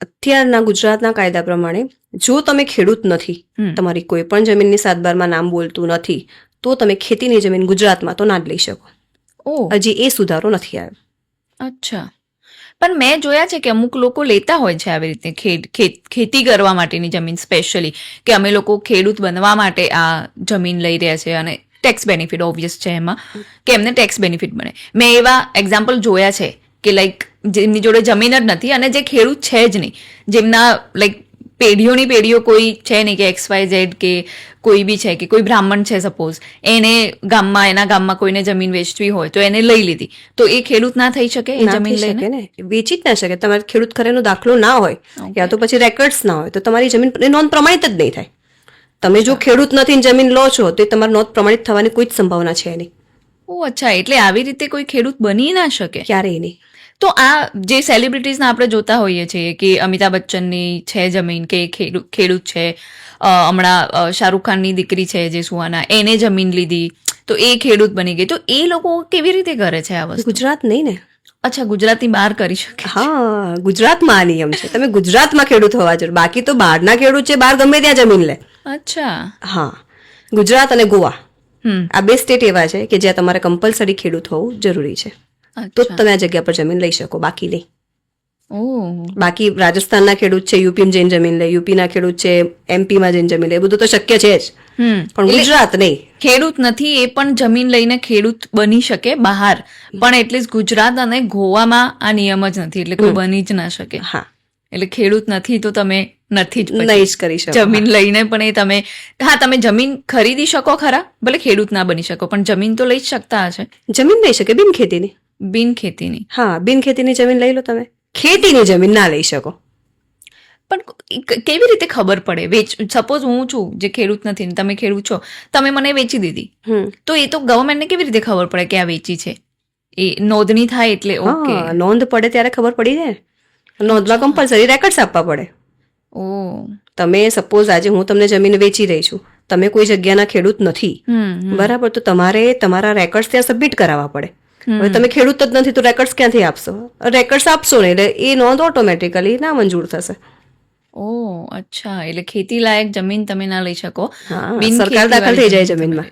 અત્યારના ગુજરાતના કાયદા પ્રમાણે જો તમે ખેડૂત નથી, તમારી કોઈ પણ જમીનની 7/12 નામ બોલતું નથી, તો તમે ખેતીની જમીન ગુજરાતમાં તો ના જ લઈ શકો. હજી એ સુધારો નથી આવ્યો. અચ્છા. પણ મેં જોયા છે કે અમુક લોકો લેતા હોય છે આવી રીતે ખેતી કરવા માટેની જમીન, સ્પેશિયલી કે અમે લોકો ખેડૂત બનવા માટે આ જમીન લઈ રહ્યા છે અને ટેક્સ બેનિફિટ ઓબ્વિયસ છે એમાં, કે એમને ટેક્સ બેનિફિટ મળે. મેં એવા એક્ઝામ્પલ જોયા છે કે લાઈક જેમની જોડે જમીન જ નથી અને જે ખેડૂત છે જ નહીં, જેમના લાઈક પેઢીઓની પેઢીઓ કોઈ છે નહીં કે XYZ કે કોઈ બી છે કે કોઈ બ્રાહ્મણ છે સપોઝ, એના ગામમાં કોઈને જમીન વેચવી હોય તો એને લઈ લીધી, તો એ ખેડૂત ના થઈ શકે? એ જમીન લઈને વેચી જ ના શકે. તમારે ખેડૂત ખરેનો દાખલો ના હોય યા તો પછી રેકોર્ડ્સ ના હોય, તો તમારી જમીન નોંધ પ્રમાણિત જ નહીં થાય. તમે જો ખેડૂત નથી જમીન લો છો તો તમારી નોંધ પ્રમાણિત થવાની કોઈ જ સંભાવના છે નહીં. અચ્છા. એટલે આવી રીતે કોઈ ખેડૂત બની ના શકે? ક્યારેય નહીં. તો આ જે સેલિબ્રિટીઝના આપણે જોતા હોઈએ છીએ કે અમિતાભ બચ્ચનની છે જમીન કે ખેડૂત છે, હમણાં શાહરૂખ ખાનની દીકરી છે જે સુહાના, એને જમીન લીધી તો એ ખેડૂત બની ગઈ. તો એ લોકો કેવી રીતે કરે છે આ વસ્તુ? ગુજરાત નહીં ને. અચ્છા, ગુજરાતની બહાર કરી શકે? હા, ગુજરાતમાં આ નિયમ છે. તમે ગુજરાતમાં ખેડૂત હોવા જોઈએ, બાકી તો બહારના ખેડૂત છે બહાર ગમે ત્યાં જમીન લે. અચ્છા. હા, ગુજરાત અને ગોવા આ બે સ્ટેટ એવા છે કે જ્યાં તમારે કમ્પલસરી ખેડૂત હોવું જરૂરી છે, તો જ તમે આ જગ્યા પર જમીન લઈ શકો, બાકી નહીં. બાકી રાજસ્થાનના ખેડૂત છે યુપીમાં જઈને જમીન લે, યુપીના ખેડૂત છે એમપીમાં જઈને જમીન લે, એ બધું તો શક્ય છે જ, પણ ગુજરાત નહીં. ખેડૂત નથી એ પણ જમીન લઈને ખેડૂત બની શકે બહાર, પણ એટલીસ્ટ ગુજરાત અને ગોવામાં આ નિયમ જ નથી, એટલે કોઈ બની જ ના શકે. હા, એટલે ખેડૂત નથી તો તમે નથી જ નહીં જ કરી શકો. જમીન લઈને પણ એ તમે, હા, તમે જમીન ખરીદી શકો ખરા, ભલે ખેડૂત ના બની શકો, પણ જમીન તો લઈ જ શકતા હશે. જમીન લઈ શકે બિન ખેતીની. બિન ખેતીની? હા, બિન ખેતીની જમીન લઈ લો તમે, ખેતીની જમીન ના લઈ શકો. પણ કેવી રીતે ખબર પડે? સપોઝ હું છું જે ખેડૂત નથી, તમે ખેડૂત છો, તમે મને વેચી દીધી, તો એ તો ગવર્મેન્ટને કેવી રીતે ખબર પડે કે આ વેચી છે? એ નોંધણી થાય એટલે? ઓકે, નોંધ પડે ત્યારે ખબર પડી જાય. નોંધમાં કમ્પલસરી રેકર્ડ્સ આપવા પડે. ઓ, તમે સપોઝ આજે હું તમને જમીન વેચી રહી છું, તમે કોઈ જગ્યાના ખેડૂત નથી, બરાબર, તો તમારે તમારા રેકર્ડ્સ ત્યાં સબમિટ કરાવવા પડે. હવે તમે ખેડૂત જ નથી તો રેકર્ડ્સ ક્યાંથી આપશો? રેકર્ડ્સ આપશો ને એટલે એ નોંધ ઓટોમેટિકલી ના મંજૂર થશે. ઓ, અચ્છા, એટલે ખેતી લાયક જમીન તમે ના લઈ શકો, સરકાર દાખલ થઈ જાય જમીનમાં.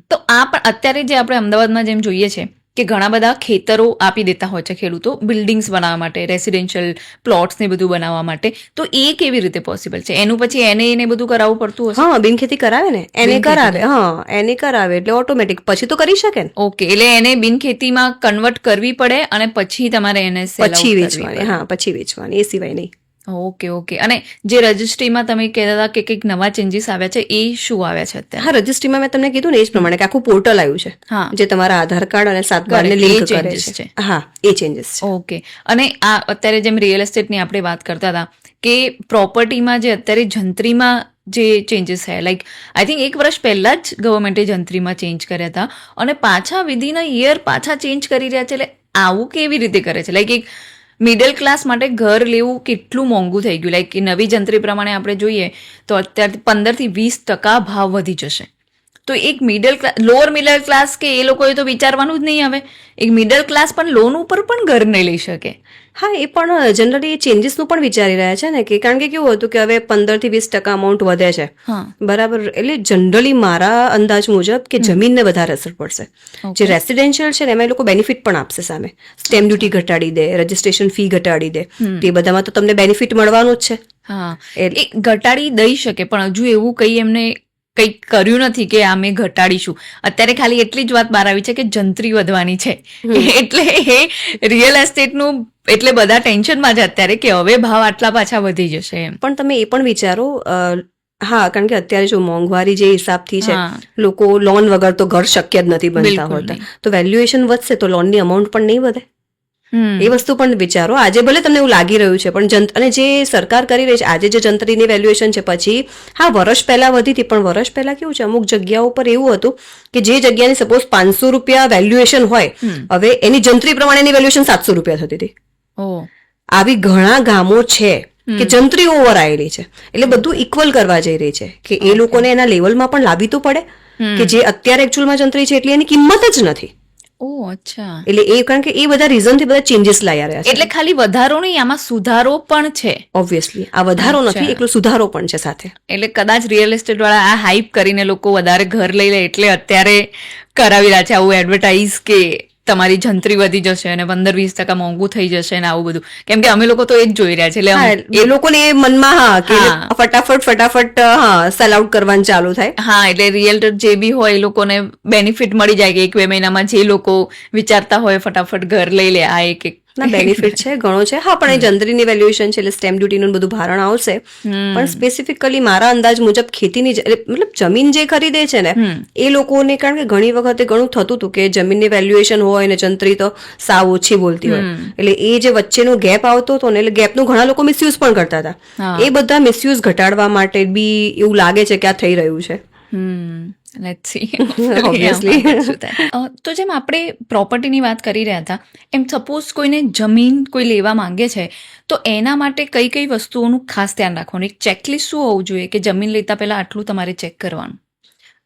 તો આ પણ અત્યારે જે આપણે અમદાવાદમાં જેમ જોઈએ છે કે ઘણા બધા ખેતરો આપી દેતા હોય છે ખેડૂતો બિલ્ડિંગ્સ બનાવવા માટે, રેસિડેન્શિયલ પ્લોટ્સ ને બધું બનાવવા માટે, તો એ કેવી રીતે પોસિબલ છે? એનું પછી એને બધું કરાવવું પડતું હશે? હા, બિનખેતી કરાવે ને, એને કરાવે. હા, એને કરાવે એટલે ઓટોમેટિક પછી તો કરી શકે ને. ઓકે, એટલે એને બિનખેતીમાં કન્વર્ટ કરવી પડે અને પછી તમારે એને પછી વેચવાની. હા, પછી વેચવાની, એ સિવાય નહીં. Okay, okay. અને જે રજિસ્ટ્રીમાં તમે કહેતા હતા કે કંઈક નવા ચેન્જીસ આવ્યા છે, એ શું આવ્યા છે અત્યારે? હા, રજિસ્ટ્રીમાં મેં તમને કીધું ને એ જ પ્રમાણે કે આખું પોર્ટલ આવ્યું છે, જે તમારા આધાર કાર્ડ અને 7 બારને લિંક કરે છે. હા, એ ચેન્જીસ છે. ઓકે. અને આ અત્યારે જેમ રિયલ એસ્ટેટની આપણે વાત કરતા હતા કે પ્રોપર્ટીમાં જે અત્યારે જંત્રીમાં જે ચેન્જીસ થયા, લાઈક આઈ થિંક 1 વર્ષ પહેલા જ ગવર્મેન્ટે જંત્રીમાં ચેન્જ કર્યા હતા અને પાછા વિધિન અ યર પાછા ચેન્જ કરી રહ્યા છે. એટલે આવું કેવી રીતે કરે છે? લાઈક એક મિડલ ક્લાસ માટે ઘર લેવું કેટલું મોંઘું થઈ ગયું. લાઈક નવી જંત્રી પ્રમાણે આપણે જોઈએ તો અત્યારે 15-20% ભાવ વધી જશે. તો એક middle class, lower middle class કે એ લોકોએ તો વિચારવાનું જ નહીં. હવે એક મિડલ ક્લાસ પણ લોન ઉપર પણ ઘર નહીં લઈ શકે. હા, એ પણ જનરલી ચેન્જીસનું પણ વિચારી રહ્યા છે ને, કે કારણ કે કેવું હતું કે હવે 15-20% અમાઉન્ટ વધે છે, બરાબર, એટલે જનરલી મારા અંદાજ મુજબ કે જમીનને વધારે અસર પડશે. જે રેસિડેન્શિયલ છે ને એમાં એ લોકો બેનિફિટ પણ આપશે સામે, સ્ટેમ્પ ડ્યુટી ઘટાડી દે, રજિસ્ટ્રેશન ફી ઘટાડી દે, તે બધામાં તો તમને બેનિફિટ મળવાનું જ છે. હા, એ ઘટાડી દઈ શકે, પણ હજુ એવું કંઈ એમને કંઈક કર્યું નથી કે અમે ઘટાડીશું. અત્યારે ખાલી એટલી જ વાત બહાર આવી છે કે જંત્રી વધવાની છે, એટલે એ રિયલ એસ્ટેટનું એટલે બધા ટેન્શનમાં છે અત્યારે કે હવે ભાવ આટલા પાછા વધી જશે એમ. પણ તમે એ પણ વિચારો, હા, કારણ કે અત્યારે જો મોંઘવારી જે હિસાબથી છે, લોકો લોન વગર તો ઘર શક્ય જ નથી બનતા હોતા, તો વેલ્યુએશન વધશે તો લોનની અમાઉન્ટ પણ નહીં વધે. એ વસ્તુ પણ વિચારો. આજે ભલે તમને એવું લાગી રહ્યું છે, પણ અને જે સરકાર કરી રહી છે આજે જે જંત્રીની વેલ્યુએશન છે, પછી હા વર્ષ પહેલા વધી હતી, પણ વર્ષ પહેલા કેવું છે અમુક જગ્યાઓ પર એવું હતું કે જે જગ્યાની સપોઝ 500 રૂપિયા વેલ્યુએશન હોય, હવે એની જંત્રી પ્રમાણે એની વેલ્યુએશન 700 રૂપિયા થતી હતી. આવી ઘણા ગામો છે કે જંત્રી ઓવર આવેલી છે, એટલે બધું ઇક્વલ કરવા જઈ રહી છે કે એ લોકોને એના લેવલમાં પણ લાવવી તો પડે કે જે અત્યારે એકચ્યુઅલમાં જંત્રી છે એટલી એની કિંમત જ નથી. ઓહ, અચ્છા. એટલે એ કારણ કે એ બધા રીઝનથી બધા ચેન્જીસ લાયા રહ્યા છે. એટલે ખાલી વધારો નહીં, આમાં સુધારો પણ છે. ઓબ્વિયસલી આ વધારો નથી, એકલો સુધારો પણ છે સાથે. એટલે કદાચ રિયલ એસ્ટેટ વાળા આ હાઈપ કરીને લોકો વધારે ઘર લઈ લે એટલે અત્યારે કરાવી રહ્યા છે આવું એડવર્ટાઇઝ કે તમારી જંત્રી વધી જશે અને 15-20% મોંઘું થઈ જશે ને આવું બધું. કેમ કે અમે લોકો તો એ જ જોઈ રહ્યા છે, એટલે એ લોકોને મનમાં હા કે ફટાફટ હા સેલ આઉટ કરવાનું ચાલુ થાય. હા, એટલે રિયલ્ટર જે બી હોય એ લોકોને બેનિફિટ મળી જાય કે 1-2 મહિનામાં જે લોકો વિચારતા હોય ફટાફટ ઘર લઈ લે. આ એક બેનિફિટ છે, ઘણો છે. હા, પણ એ જંત્રીની વેલ્યુએશન છે એટલે સ્ટેમ્પ ડ્યુટીનું બધું ભારણ આવશે, પણ સ્પેસિફિકલી મારા અંદાજ મુજબ ખેતીની મતલબ જમીન જે ખરીદે છે ને એ લોકોને, કારણ કે ઘણી વખતે ઘણું થતું હતું કે જમીનની વેલ્યુએશન હોય ને જંત્રી તો સાવ ઓછી બોલતી હોય, એટલે એ જે વચ્ચેનો ગેપ આવતો હતો ને, એટલે ગેપનું ઘણા લોકો મિસયુઝ પણ કરતા હતા. એ બધા મિસયુઝ ઘટાડવા માટે બી એવું લાગે છે કે આ થઈ રહ્યું છે. Let's see Obviously. તો જેમ આપણે પ્રોપર્ટીની વાત કરી રહ્યા હતા એમ સપોઝ કોઈને જમીન કોઈ લેવા માંગે છે તો એના માટે કઈ કઈ વસ્તુઓનું ખાસ ધ્યાન રાખવાનું, એક ચેકલિસ્ટ શું હોવું જોઈએ કે જમીન લેતા પહેલા આટલું તમારે ચેક કરવાનું?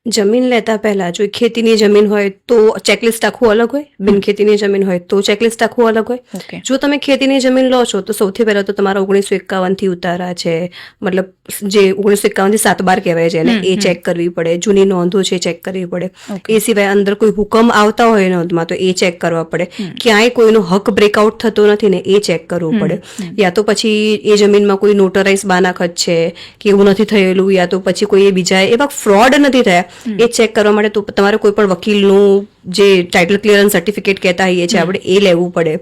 જમીન લેતા પહેલા જો ખેતીની જમીન હોય તો ચેકલિસ્ટ આખું અલગ હોય, બિન ખેતીની જમીન હોય તો ચેકલિસ્ટ આખું અલગ હોય. ઓકે. જો તમે ખેતીની જમીન લો છો તો સૌથી પહેલા તો તમારા 1951 થી ઉતારા છે, મતલબ જે 1951 થી 7/12 કહેવાય છે એને, એ ચેક કરવી પડે. જૂની નોંધો છે ચેક કરવી પડે. એ સિવાય અંદર કોઈ હુકમ આવતા હોય નોંધમાં તો એ ચેક કરવા પડે. ક્યાંય કોઈનો હક બ્રેકઆઉટ થતો નથી ને એ ચેક કરવું પડે. યા તો પછી એ જમીનમાં કોઈ નોટરાઇઝ બાનાખત છે કે એવું નથી થયેલું, યા તો પછી કોઈ બીજા એવા ફ્રોડ નથી થયા એ ચેક કરવા માટે તો તમારે કોઈ પણ વકીલનું જે ટાઇટલ ક્લિયરન્સ સર્ટિફિકેટ કહેતા હોઈએ છીએ આપણે એ લેવું પડે.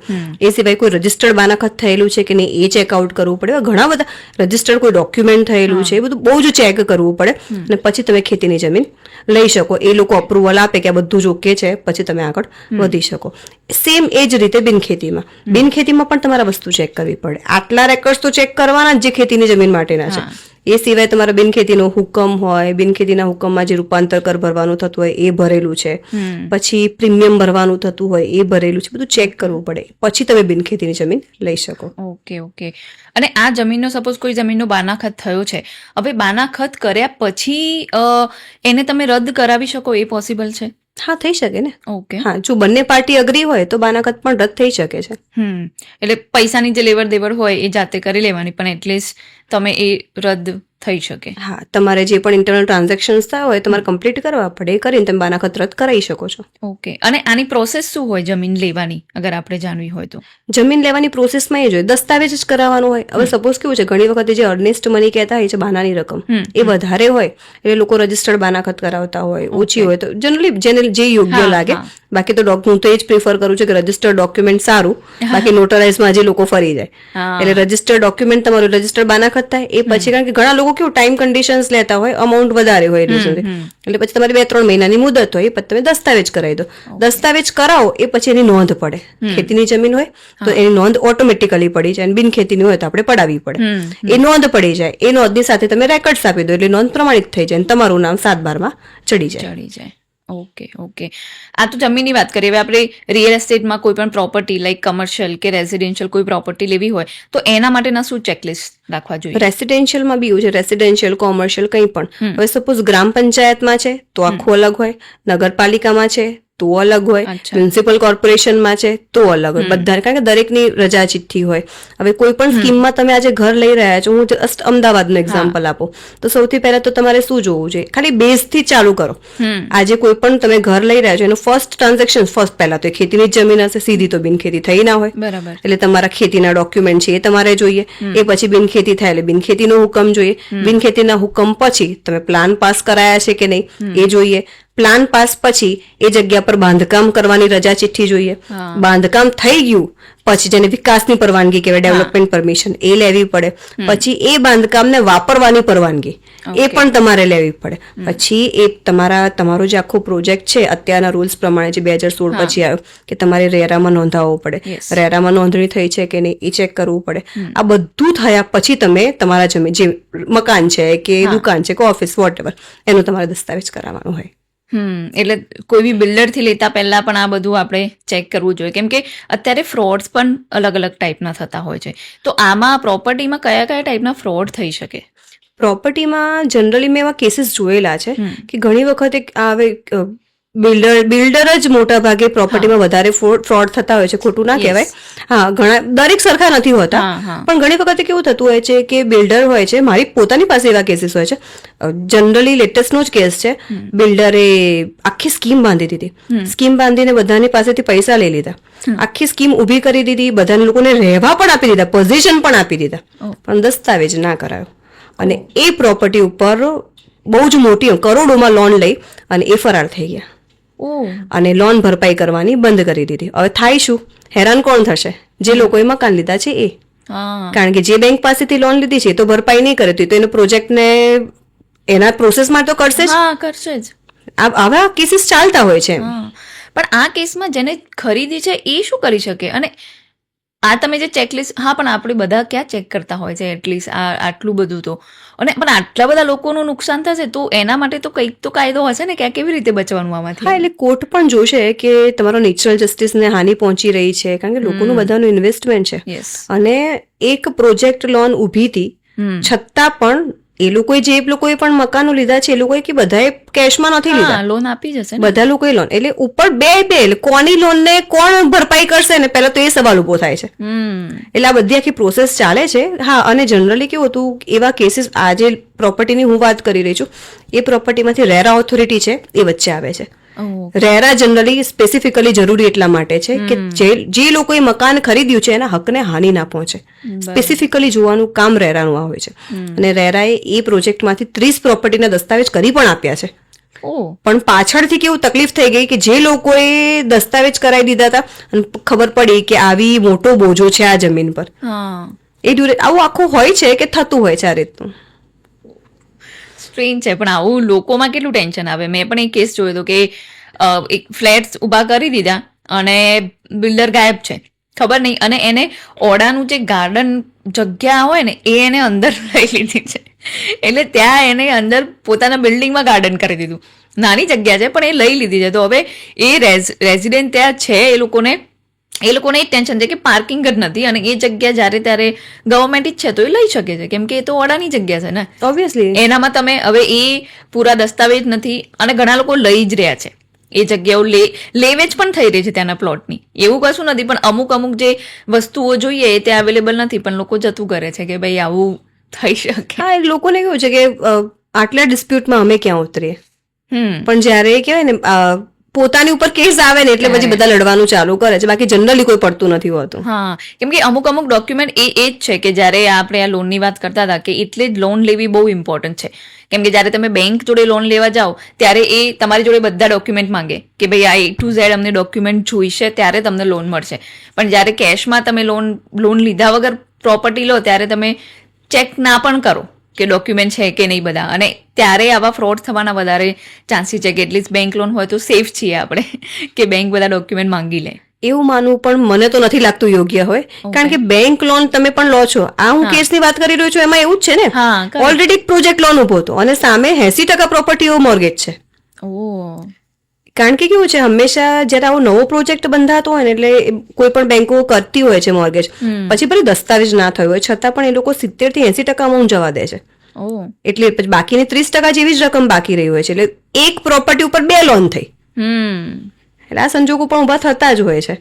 એ સિવાય કોઈ રજિસ્ટર્ડ બાનાખત થયેલું છે કે નહીં એ ચેકઆઉટ કરવું પડે. એવા ઘણા બધા રજિસ્ટર્ડ કોઈ ડોક્યુમેન્ટ થયેલું છે એ બધું બહુ જ ચેક કરવું પડે અને પછી તમે ખેતીની જમીન લઈ શકો. એ લોકો અપ્રુવલ આપે કે આ બધું જ ઓકે છે પછી તમે આગળ વધી શકો. સેમ એ જ રીતે બિનખેતીમાં પણ તમારે વસ્તુ ચેક કરવી પડે. આટલા રેકોર્ડ્સ તો ચેક કરવાના જ જે ખેતીની જમીન માટેના છે. એ સિવાય તમારા બિનખેતીનો હુકમ હોય, બિનખેતીના હુકમમાં જે રૂપાંતર કર ભરવાનું થતું હોય એ ભરેલું છે, પછી પ્રીમિયમ ભરવાનું થતું હોય એ ભરેલું છે, બધું ચેક કરવું પડે પછી તમે બિનખેતીની જમીન લઈ શકો. ઓકે. અને આ જમીનનો સપોઝ કોઈ જમીનનો બાનાખત થયો છે, હવે બાનાખત કર્યા પછી એને તમે રદ કરાવી શકો એ પોસિબલ છે? હા, થઈ શકે ને. ઓકે. હા, જો બંને પાર્ટી અગ્રી હોય તો બાનાખત પણ રદ થઈ શકે છે. એટલે પૈસાની જે લેવડ દેવડ હોય એ જાતે કરી લેવાની પણ એટલીસ્ટ તમે એ રદ થઈ શકે. હા, તમારે જે પણ ઇન્ટરનલ ટ્રાન્ઝેક્શન્સ થયા હોય તમારે કમ્પ્લીટ કરવા પડે, એ કરીને તમે બાનાખત રદ કરાવી શકો છો. ઓકે. અને આની પ્રોસેસ શું હોય જમીન લેવાની અગર આપણે જાણવી હોય તો? જમીન લેવાની પ્રોસેસમાં એ જોઈએ દસ્તાવેજ જ કરાવવાનું હોય. હવે સપોઝ કેવું છે ઘણી વખતે જે અર્નેસ્ટ મની કહેતા હોય છે બાનાની રકમ એ વધારે હોય એટલે લોકો રજિસ્ટર્ડ બાનાખત કરાવતા હોય, ઓછી હોય તો જનરલી જેને જે યોગ્ય લાગે. બાકી તો હું તો એ જ પ્રિફર કરું છું કે રજિસ્ટર્ડ ડોક્યુમેન્ટ સારું, બાકી નોટરાઇઝમાં જે લોકો ફરી જાય. એટલે રજિસ્ટર્ડ ડોક્યુમેન્ટ તમારું રજિસ્ટર્ડ બાનાખત થાય એ પછી, કારણ કે ઘણા લોકો કેવું ટાઈમ કન્ડિશન્સ લેતા હોય, અમાઉન્ટ વધારે હોય એટલે સુધી, એટલે પછી તમારી 2-3 મહિનાની મુદત હોય એ પછી તમે દસ્તાવેજ કરાવી દો. દસ્તાવેજ કરાવો એ પછી એની નોંધ પડે. ખેતીની જમીન હોય તો એની નોંધ ઓટોમેટિકલી પડી જાય, અને બિનખેતીની હોય તો આપણે પડાવવી પડે. એ નોંધ પડી જાય, એ નોંધની સાથે તમે રેકોર્ડ્સ આપી દો એટલે નોંધ પ્રમાણિત થઈ જાય, તમારું નામ 7/12 ચડી જાય. ઓકે. આ તો જમીનની વાત કરીએ. હવે આપણે રિયલ એસ્ટેટમાં કોઈ પણ પ્રોપર્ટી લાઈક કમર્શિયલ કે રેઝિડેન્શિયલ કોઈ પ્રોપર્ટી લેવી હોય તો એના માટેના શું ચેકલિસ્ટ રાખવા જોઈએ? રેસિડેન્શિયલમાં બી એવું છે, રેસિડેન્શિયલ કોમર્શિયલ કંઈ પણ. હવે સપોઝ ગ્રામ પંચાયતમાં છે તો આખું અલગ હોય, નગરપાલિકામાં છે તો અલગ હોય, મ્યુનિસિપલ કોર્પોરેશનમાં છે તો અલગ હોય. બધા, કારણ કે દરેકની રજા ચિઠ્ઠી હોય. હવે કોઈ પણ સ્કીમમાં તમે આજે ઘર લઈ રહ્યા છો, હું જસ્ટ અમદાવાદનું એક્ઝામ્પલ આપું તો સૌથી પહેલા તો તમારે શું જોવું જોઈએ, ખાલી બેઝથી ચાલુ કરો. આજે કોઈ પણ તમે ઘર લઈ રહ્યા છો એનું ફર્સ્ટ ટ્રાન્ઝેક્શન પહેલા તો ખેતીની જ જમીન હશે, સીધી તો બિનખેતી થઈ ના હોય. બરાબર. એટલે તમારા ખેતીના ડોક્યુમેન્ટ છે એ તમારે જોઈએ. એ પછી બિનખેતી થાય એટલે બિનખેતીનો હુકમ જોઈએ. બિનખેતીના હુકમ પછી તમે પ્લાન પાસ કરાયા છે કે નહીં એ જોઈએ. પ્લાન પાસ પછી એ જગ્યા પર બાંધકામ કરવાની રજા ચિઠ્ઠી જોઈએ. બાંધકામ થઈ ગયું પછી જેને વિકાસની પરવાનગી કહેવાય, ડેવલપમેન્ટ પરમિશન, એ લેવી પડે. પછી એ બાંધકામને વાપરવાની પરવાનગી એ પણ તમારે લેવી પડે. પછી એ તમારો જે આખો પ્રોજેક્ટ છે અત્યારના રૂલ્સ પ્રમાણે જે 2016 પછી આવ્યો કે તમારે રેરામાં નોંધાવવો પડે. રેરામાં નોંધણી થઈ છે કે નહીં એ ચેક કરવું પડે. આ બધું થયા પછી તમે તમારા જમીન જે મકાન છે કે દુકાન છે કે ઓફિસ વોટેવર એનું તમારે દસ્તાવેજ કરાવવાનું હોય. એટલે કોઈ બી બિલ્ડરથી લેતા પહેલા પણ આ બધું આપણે ચેક કરવું જોઈએ, કેમ કે અત્યારે ફ્રોડ્સ પણ અલગ અલગ ટાઈપના થતા હોય છે. તો આમાં પ્રોપર્ટીમાં કયા ટાઈપના ફ્રોડ થઈ શકે? પ્રોપર્ટીમાં જનરલી મેં એવા કેસીસ જોયેલા છે કે ઘણી વખતે આવે બિલ્ડર જ મોટા ભાગે પ્રોપર્ટીમાં વધારે ફ્રોડ થતા હોય છે. ખોટું ના કહેવાય. હા, દરેક સરખા નથી હોતા, પણ ઘણી વખતે કેવું થતું હોય છે કે બિલ્ડર હોય છે, મારી પોતાની પાસે એવા કેસીસ હોય છે, જનરલી લેટેસ્ટનો જ કેસ છે. બિલ્ડરે આખી સ્કીમ બાંધી દીધી, સ્કીમ બાંધીને બધાની પાસેથી પૈસા લઈ લીધા, આખી સ્કીમ ઊભી કરી દીધી, બધાને લોકોને રહેવા પણ આપી દીધા, પોઝિશન પણ આપી દીધા, પણ દસ્તાવેજ ના કરાયો. અને એ પ્રોપર્ટી ઉપર બહુ જ મોટી કરોડોમાં લોન લઈ અને એ ફરાર થઈ ગયા અને લોન ભરપાઈ કરવાની બંધ કરી દીધી. હવે થાય શું? હેરાન કોણ થશે? જે લોકોએ મકાન લીધા છે એ. કારણ કે જે બેંક પાસેથી લોન લીધી છે તો ભરપાઈ નહીં કરે તો એનો પ્રોજેક્ટને એના પ્રોસેસમાં તો કરશે જ. આવા કેસીસ ચાલતા હોય છે. પણ આ કેસમાં જેને ખરીદી છે એ શું કરી શકે? અને આ તમે જે ચેકલિસ્ટ, હા, પણ આપણે બધા ક્યાં ચેક કરતા હોય છે એટલીસ્ટ આટલું બધું તો, અને પણ આટલા બધા લોકોનું નુકસાન થશે તો એના માટે તો કંઈક તો કાયદો હશે ને કે આ કેવી રીતે બચવાનું આમાંથી. હા, એટલે કોર્ટ પણ જોશે કે તમારો નેચરલ જસ્ટિસને હાનિ પહોંચી રહી છે, કારણ કે લોકોનું બધાનું ઇન્વેસ્ટમેન્ટ છે. યસ. અને એક પ્રોજેક્ટ લોન ઊભી હતી છતાં પણ એ લોકોએ જે લોકોએ પણ મકાનો લીધા છે એ લોકોએ કે બધાએ કેશમાં નથી લીધા, હા, લોન આપી જશે ને. બધા લોકોએ લોન, એટલે ઉપર બે કોની લોન ને કોણ ભરપાઈ કરશે ને પહેલા તો એ સવાલ ઉભો થાય છે. એટલે આ બધી આખી પ્રોસેસ ચાલે છે. હા, અને જનરલી કેવું હતું, એવા કેસીસ, આ જે પ્રોપર્ટીની હું વાત કરી રહી છું એ પ્રોપર્ટીમાંથી રેરા ઓથોરિટી છે એ વચ્ચે આવે છે. રેરા જનરલી સ્પેસિફિકલી જરૂરી એટલા માટે છે કે જે લોકોએ મકાન ખરીદ્યું છે એના હકને હાનિ ના પહોંચે. સ્પેસિફિકલી જોવાનું કામ રેરાનું આ હોય છે. અને રેરાએ એ પ્રોજેક્ટમાંથી 30 પ્રોપર્ટીના દસ્તાવેજ કરી પણ આપ્યા છે. પણ પાછળથી કેવું તકલીફ થઈ ગઈ કે જે લોકોએ દસ્તાવેજ કરાવી દીધા હતા અને ખબર પડી કે આવી મોટો બોજો છે આ જમીન પર, એ આવું આખું હોય છે કે થતું હોય છે આ રીતનું. સ્ટ્રેન્જ છે, પણ આવું લોકોમાં કેટલું ટેન્શન આવે. મેં પણ એક કેસ જોયો હતો કે એક ફ્લેટ્સ ઊભા કરી દીધા અને બિલ્ડર ગાયબ છે, ખબર નહીં, અને એને ઓડાનું જે ગાર્ડન જગ્યા હોય ને એ એને અંદર લઈ લીધી છે. એટલે ત્યાં એને અંદર પોતાના બિલ્ડિંગમાં ગાર્ડન કરી દીધું. નાની જગ્યા છે પણ એ લઈ લીધી છે. તો હવે એ રેઝિડેન્ટ ત્યાં છે, એ લોકોને એ જ ટેન્શન છે કે પાર્કિંગ જ નથી, અને એ જગ્યા જ્યારે ત્યારે ગવર્મેન્ટ જ છે તો એ લઈ શકે છે, કેમ કે એ તો ઓડાની જગ્યા છે ને. ઓબ્વિયસલી એનામાં તમે હવે એ પૂરા દસ્તાવેજ નથી, અને ઘણા લોકો લઈ જ રહ્યા છે એ જગ્યાઓ, લેવેચ પણ થઈ રહી છે ત્યાંના પ્લોટની. એવું કશું નથી, પણ અમુક જે વસ્તુઓ જોઈએ એ ત્યાં અવેલેબલ નથી, પણ લોકો જતું કરે છે કે ભાઈ આવું થઈ શકે. હા, લોકોને કેવું છે કે આટલા ડિસ્પ્યુટમાં અમે ક્યાં ઉતરીએ, પણ જ્યારે કહેવાય ને પોતાની ઉપર કેસ આવે ને એટલે પછી બધા લડવાનું ચાલુ કરે છે, બાકી જનરલી કોઈ પડતું નથી હોતું. હા, કેમ કે અમુક ડોક્યુમેન્ટ એ જ છે કે જ્યારે આપણે આ લોનની વાત કરતા હતા કે એટલે જ લોન લેવી બહુ ઇમ્પોર્ટન્ટ છે. કેમ કે જ્યારે તમે બેંક જોડે લોન લેવા જાઓ ત્યારે એ તમારી જોડે બધા ડોક્યુમેન્ટ માંગે કે ભાઈ આ A to Z અમને ડોક્યુમેન્ટ જોઈશે ત્યારે તમને લોન મળશે. પણ જ્યારે કેશમાં તમે લોન લીધા વગર પ્રોપર્ટી લો ત્યારે તમે ચેક ના પણ કરો કે ડોક્યુમેન્ટ છે કે નહીં બધા, અને ત્યારે આવા ફ્રોડ થવાના વધારે ચાન્સીસ છે કે એટલીસ્ટ બેંક લોન હોય તો સેફ છીએ આપણે કે બેંક બધા ડોક્યુમેન્ટ માંગી લે. એવું માનવું પણ મને તો નથી લાગતું યોગ્ય હોય, કારણ કે બેંક લોન તમે પણ લો છો. આ હું કેસની વાત કરી રહ્યો છું એમાં એવું જ છે ને, ઓલરેડી પ્રોજેક્ટ લોન ઉભો હતો અને સામે 80% પ્રોપર્ટીઓ મોર્ગેજ છે. કારણ કે કેવું છે, હંમેશા જયારે આવો નવો પ્રોજેક્ટ બંધાતો હોય ને એટલે કોઈ પણ બેંકો કરતી હોય છે મોર્ગેજ, પછી ભલે દસ્તાવેજ ના થયો હોય છતાં પણ એ લોકો 70 થી 80% અમાઉન્ટ જવા દે છે. એટલે પછી બાકીની 30% જેવી જ રકમ બાકી રહી હોય છે. એટલે એક પ્રોપર્ટી ઉપર 2 લોન થઈ. એટલે આ સંજોગો પણ ઉભા થતા જ હોય છે.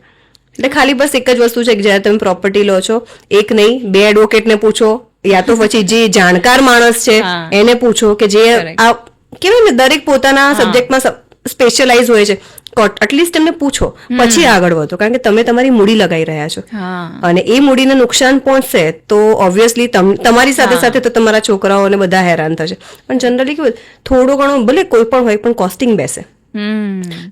એટલે ખાલી બસ એક જ વસ્તુ છે કે જયારે તમે પ્રોપર્ટી લો છો, એક નહીં 2 એડવોકેટને પૂછો, યા તો પછી જે જાણકાર માણસ છે એને પૂછો કે જે આ કેવાય ને દરેક પોતાના સબ્જેક્ટમાં સ્પેશિયલાઇઝ હોય છે, એટલીસ્ટ એમને પૂછો પછી આગળ વધો, કારણ કે તમે તમારી મૂડી લગાવી રહ્યા છો અને એ મૂડીને નુકસાન પહોંચશે તો ઓબ્વિયસલી તમારી સાથે સાથે તો તમારા છોકરાઓને બધા હેરાન થશે. પણ જનરલી કેવું થોડો ઘણો ભલે કોઈ પણ હોય પણ કોસ્ટિંગ બેસે,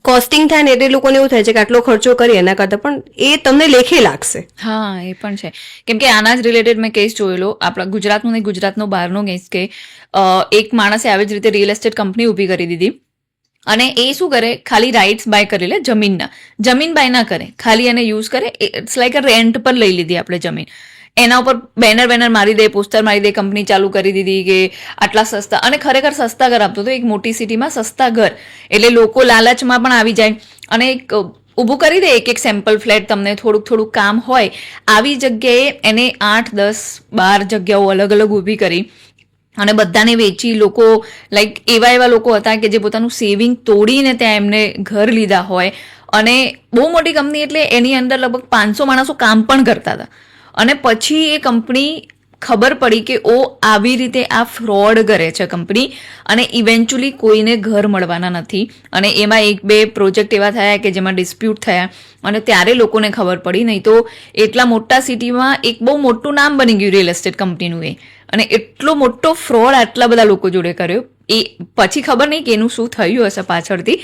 કોસ્ટિંગ થાય ને એટલે લોકોને એવું થાય છે કે આટલો ખર્ચો કરી એના કરતા પણ એ તમને લેખે લાગશે. હા, એ પણ છે. કેમ કે આના જ રિલેટેડ મેં કેસ જોયેલો, આપણા ગુજરાતનો ને ગુજરાતનો બહારનો કેસ, કે એક માણસે આવી જ રીતે રિયલ એસ્ટેટ કંપની ઊભી કરી દીધી અને એ શું કરે, ખાલી રાઇટ્સ બાય કરી લે જમીનના, જમીન બાય ના કરે, ખાલી એને યુઝ કરે. ઇટ્સ લાઈક અ રેન્ટ પર લઈ લીધી આપણે જમીન, એના ઉપર બેનર મારી દે, પોસ્ટર મારી દે, કંપની ચાલુ કરી દીધી કે આટલા સસ્તા, અને ખરેખર સસ્તા ઘર આપતો હતો. એક મોટી સિટીમાં સસ્તા ઘર, એટલે લોકો લાલચમાં પણ આવી જાય અને એક ઊભું કરી દે એક સેમ્પલ ફ્લેટ, તમને થોડુંક કામ હોય આવી જગ્યાએ એને 8, 10, 12 જગ્યાઓ અલગ અલગ ઊભી કરી અને બધાને વેચી. લોકો લાઈક એવા લોકો હતા કે જે પોતાનું સેવિંગ તોડીને ત્યાં એમને ઘર લીધા હોય, અને બહુ મોટી કંપની એટલે એની અંદર લગભગ 500 માણસો કામ પણ કરતા હતા. અને પછી એ કંપની ખબર પડી કે આવી રીતે આ ફ્રોડ કરે છે કંપની, અને ઇવેન્ચ્યુઅલી કોઈને ઘર મળવાના નથી. અને એમાં 1-2 પ્રોજેક્ટ એવા થયા કે જેમાં ડિસ્પ્યુટ થયા અને ત્યારે લોકોને ખબર પડી. નહીં તો એટલા મોટા સિટીમાં એક બહુ મોટું નામ બની ગયું રિયલ એસ્ટેટ કંપનીનું એ, અને એટલો મોટો ફ્રોડ આટલા બધા લોકો જોડે કર્યો. એ પછી ખબર નહીં કે એનું શું થયું હશે પાછળથી,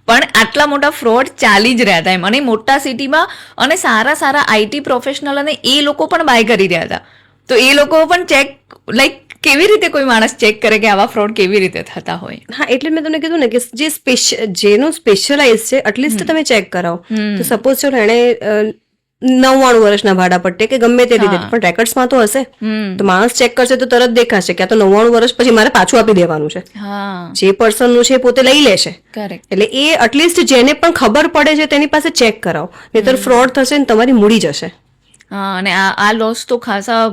પણ આટલા મોટા ફ્રોડ ચાલી જ રહ્યા હતા એમ, અને મોટા સિટીમાં, અને સારા IT પ્રોફેશનલ, અને એ લોકો પણ બાય કરી રહ્યા હતા. તો એ લોકો પણ ચેક, લાઈક કેવી રીતે કોઈ માણસ ચેક કરે કે આવા ફ્રોડ કેવી રીતે થતા હોય. હા, એટલે મેં તમને કીધું ને કે જેનું સ્પેશિયલાઇઝ છે એટલીસ્ટ તમે ચેક કરાવો. તો સપોઝ ચલો એણે વર્ષના ભાડા પટ્ટે કે ગમે તે રીતે, પણ રેકર્ડ્સમાં તો હશે. તો માણસ ચેક કરશે તો તરત દેખાશે કે આ તો 99 વર્ષ પછી મારે પાછું આપી દેવાનું છે. જે પર્સનનું છે પોતે લઈ લેશે. એટલે એ એટલીસ્ટ જેને પણ ખબર પડે છે તેની પાસે ચેક કરાવો, નહીતર ફ્રોડ થશે ને તમારી મૂડી જશે. હા, અને આ લોસ તો ખાસા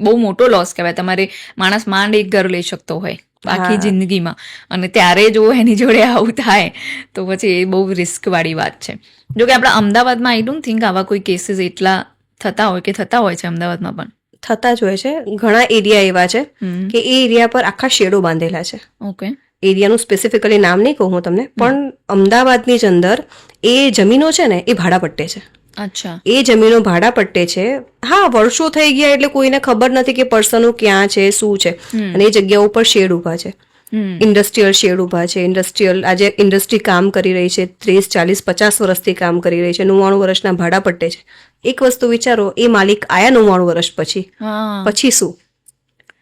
બહુ મોટો લોસ કહેવાય. તમારે માણસ માંડ એક ઘર લઈ શકતો હોય આખી જિંદગીમાં, અને ત્યારે જો એની જોડે આવું થાય તો પછી એ બહુ રિસ્ક વાળી વાત છે. જો કે આપણા અમદાવાદમાં આઈ ડોન્ટ થિંક આવા કોઈ કેસીસ એટલા થતા હોય છે. અમદાવાદમાં પણ થતા જ હોય છે. ઘણા એરિયા એવા છે કે એ એરિયા પર આખા શેડો બાંધેલા છે. ઓકે, એરિયાનું સ્પેસિફિકલી નામ નહીં કહું હું તમને, પણ અમદાવાદની જ અંદર એ જમીનો છે ને એ ભાડા પટ્ટે છે. અચ્છા, એ જમીનો ભાડા પટ્ટે છે. હા, વર્ષો થઈ ગયા એટલે કોઈને ખબર નથી કે પર્સનો ક્યાં છે, શું છે, અને એ જગ્યા ઉપર શેડ ઉભા છે. ઇન્ડસ્ટ્રીયલ શેડ ઉભા છે. આજે ઇન્ડસ્ટ્રી કામ કરી રહી છે, 30, 40, 50 વર્ષથી કામ કરી રહી છે, 99 વર્ષના ભાડા પટ્ટે છે. એક વસ્તુ વિચારો, એ માલિક આયા 99 વર્ષ પછી શું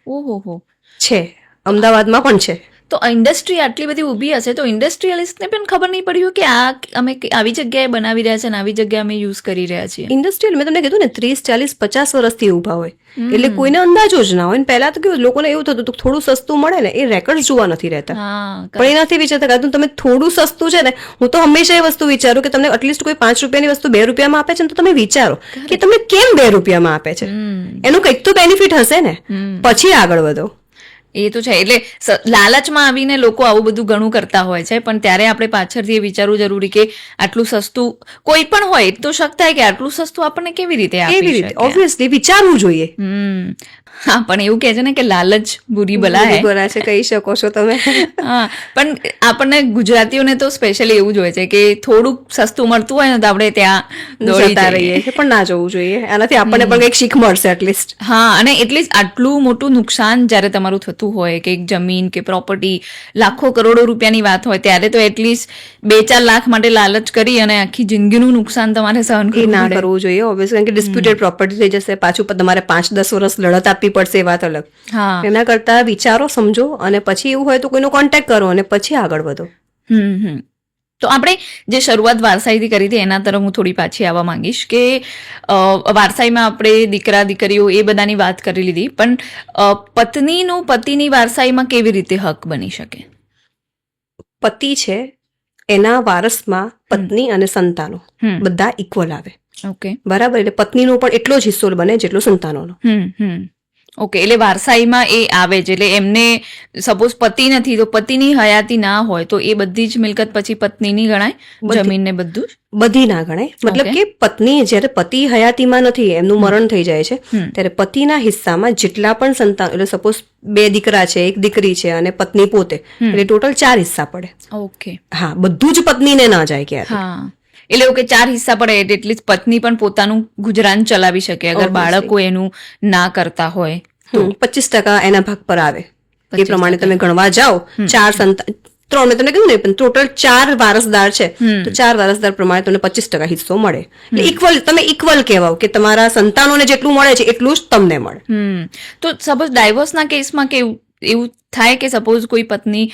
ઓહો છે? અમદાવાદમાં પણ છે. તો ઇન્ડસ્ટ્રી આટલી બધી ઊભી હશે તો ઇન્ડસ્ટ્રીયલિસ્ટને પણ ખબર નહીં પડી હોય કે આ અમે આવી જગ્યાએ બનાવી રહ્યા છે અને આવી જગ્યાએ અમે યુઝ કરી રહ્યા છીએ. ઇન્ડસ્ટ્રીયલ મેં તમને કીધું ને 30, 40, 50 વર્ષથી ઊભા હોય, એટલે કોઈને અંદાજો જ ના હોય. પહેલા તો કેવું લોકોને એવું થતું હતું થોડું સસ્તું મળે ને, એ રેકર્ડ જોવા નથી રહેતા. પણ એ નથી વિચારતા કે તમે થોડું સસ્તું છે ને, હું તો હંમેશા એ વસ્તુ વિચારું કે તમને એટલીસ્ટ કોઈ 5 રૂપિયાની વસ્તુ 2 રૂપિયામાં આપે છે ને, તો તમે વિચારો કે તમને કેમ 2 રૂપિયામાં આપે છે. એનું કંઈક તો બેનિફિટ હશે ને, પછી આગળ વધો. એ તો છે. એટલે લાલચમાં આવીને લોકો આવું બધું ઘણું કરતા હોય છે, પણ ત્યારે આપણે પાછળથી એ વિચારવું જરૂરી કે આટલું સસ્તું કોઈ પણ હોય તો શક થાય કે આટલું સસ્તું આપણને કેવી રીતે આપી શકે. ઓબ્વિયસલી વિચારવું જોઈએ. હા, પણ એવું કહે છે ને કે લાલચ બુરી બલા છે, કહી શકો છો તમે. હા, પણ આપણને ગુજરાતીઓને તો સ્પેશિયલી એવું જ હોય છે કે થોડુંક સસ્તું મળતું હોય ને તો આપણે ત્યાં દોડતા રહીએ, પણ ના જવું જોઈએ. આનાથી આપણને પણ કંઈક શીખ મળશે એટલીસ્ટ. હા, અને એટલીસ્ટ આટલું મોટું નુકસાન જ્યારે તમારું થતું હોય કે એક જમીન કે પ્રોપર્ટી લાખો કરોડો રૂપિયાની વાત હોય, ત્યારે તો એટલીસ્ટ 2-4 લાખ માટે લાલચ કરી અને આખી જિંદગીનું નુકસાન તમારે સહન કરવું જોઈએ. ઓબ્વિયસલી, કારણ કે ડિસ્પ્યુટેડ પ્રોપર્ટી થઈ જશે, પાછું તમારે 5-10 વર્ષ લડત આપવી પડશે, એ વાત અલગ. એના કરતા વિચારો, સમજો, અને પછી એવું હોય તો કોઈનો કોન્ટેક્ટ કરો અને પછી આગળ વધો. તો આપણે જે શરૂઆત વારસાઈથી કરી હતી એના તરફ હું થોડી પાછી આવવા માંગીશ કે વારસાઈમાં આપણે દીકરા દીકરીઓ એ બધાની વાત કરી લીધી, પણ પતિની વારસાઈમાં કેવી રીતે હક બની શકે? પતિ છે એના વારસમાં પત્ની અને સંતાનો બધા ઇક્વલ આવે. ઓકે, બરાબર. એટલે પત્નીનો પણ એટલો જ હિસ્સો બને જેટલો સંતાનોનો. ઓકે, એટલે વારસાઈમાં એ આવે છે. એટલે એમને સપોઝ પતિ નથી તો પતિની હયાતી ના હોય તો એ બધી જ મિલકત પછી પત્નીની ગણાય, જમીન ને બધું જ? બધી ના ગણાય. મતલબ કે પત્ની જ્યારે પતિ હયાતીમાં નથી, એમનું મરણ થઈ જાય છે, ત્યારે પતિના હિસ્સામાં જેટલા પણ સંતાન, એટલે સપોઝ 2 દીકરા છે, 1 દીકરી છે અને પત્ની પોતે, એટલે ટોટલ 4 હિસ્સા પડે. ઓકે, હા, બધું જ પત્નીને ના જાય ક્યારે. હા, એટલે એવું કે 4 હિસ્સા પડે એટલી પત્ની પણ પોતાનું ગુજરાન ચલાવી શકે અગર બાળકો એનું ના કરતા હોય તો. 25% એના ભાગ પર આવે. એ પ્રમાણે તમે ગણવા જાઓ, 4 સંતાન, 3 મેં તમને કહ્યું ને, પણ ટોટલ 4 વારસદાર છે તો 4 વારસદાર પ્રમાણે તમને 25% હિસ્સો મળે. એટલે ઇક્વલ, તમે ઇક્વલ કહેવાઓ કે તમારા સંતાનોને જેટલું મળે છે એટલું જ તમને મળે. તો સપોઝ ડાયવોર્સના કેસમાં કેવું એવું થાય કે સપોઝ કોઈ પત્ની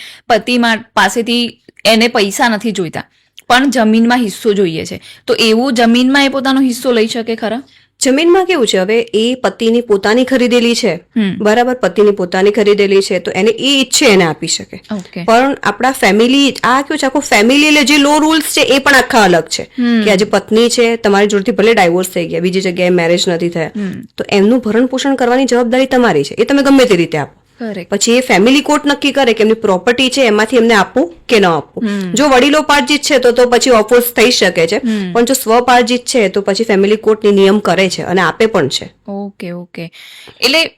પાસેથી એને પૈસા નથી જોઈતા પણ જમીનમાં હિસ્સો જોઈએ છે, તો એવું જમીનમાં એ પોતાનો હિસ્સો લઈ શકે ખરા? જમીનમાં કેવું છે, હવે એ પતિની પોતાની ખરીદેલી છે, બરાબર, પતિની પોતાની ખરીદેલી છે તો એને એ ઈચ્છે એને આપી શકે. પણ આપણા ફેમિલી, આ કેવું છે, આખું ફેમિલી એટલે જે લો રૂલ્સ છે એ પણ આખા અલગ છે. કે આજે પત્ની છે, તમારી જોડેથી ભલે ડાયવોર્સ થઈ ગયા, બીજી જગ્યાએ મેરેજ નથી થયા, તો એમનું ભરણ પોષણ કરવાની જવાબદારી તમારી છે. એ તમે ગમે તે રીતે આપો. પછી એ ફેમિલી કોર્ટ નક્કી કરે કે એમની પ્રોપર્ટી છે એમાંથી એમને આપવું કે ન આપવું. જો વડીલો પાર્જિત છે તો પછી ઓફોર્સ થઈ શકે છે, પણ જો સ્વપાર્જિત છે તો પછી ફેમિલી કોર્ટની નિયમ કરે છે અને આપે પણ છે. ઓકે, એટલે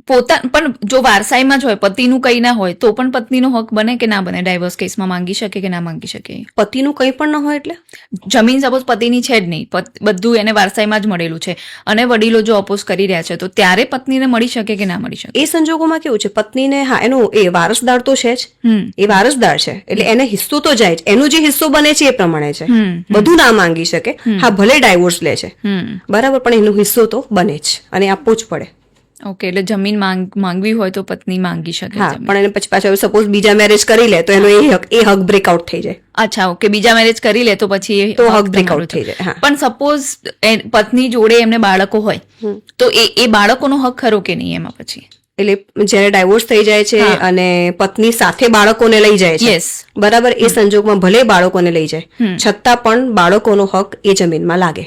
પણ જો વારસાઈમાં જ હોય, પતિનું કંઈ ના હોય તો પણ પત્નીનો હક બને કે ના બને? ડાયવોર્સ કેસમાં માંગી શકે કે ના માંગી શકે? પતિનું કંઈ પણ ન હોય એટલે જમીન સપોઝ પતિની છે જ નહીં, બધું એને વારસાઈમાં જ મળેલું છે અને વડીલો જો ઓપોઝ કરી રહ્યા છે તો ત્યારે પત્નીને મળી શકે કે ના મળી શકે? એ સંજોગોમાં કેવું છે, પત્નીને, હા, એનો એ વારસદાર તો છે જ, એ વારસદાર છે એટલે એને હિસ્સો તો જાય જ, એનો જે હિસ્સો બને છે એ પ્રમાણે છે. બધું ના માંગી શકે, હા, ભલે ડાયવોર્સ લે છે, બરાબર, પણ એનો હિસ્સો તો બને જ અને આપવો જ પડે. ઓકે, એટલે જમીન માંગવી હોય તો પત્ની માંગી શકે હા, જમીન. પણ એને પછી પાછા સપોઝ બીજા મેરેજ કરી લે તો એનો એ હક બ્રેકઆઉટ થઈ જાય. અચ્છા, ઓકે, બીજા મેરેજ કરી લે તો પછી એ તો હક હક બ્રેકઆઉટ તમારો થઈ છે. જાય. હા. પણ સપોઝ પત્ની જોડે એમને બાળકો હોય તો એ બાળકોનો હક ખરો કે નહીં એમાં પછી? એટલે જ્યારે ડાયવોર્સ થઈ જાય છે હા. અને પત્ની સાથે બાળકોને લઈ જાય છે, Yes. બરાબર, એ સંજોગમાં ભલે બાળકોને લઈ જાય છતાં પણ બાળકોનો હક એ જમીનમાં લાગે.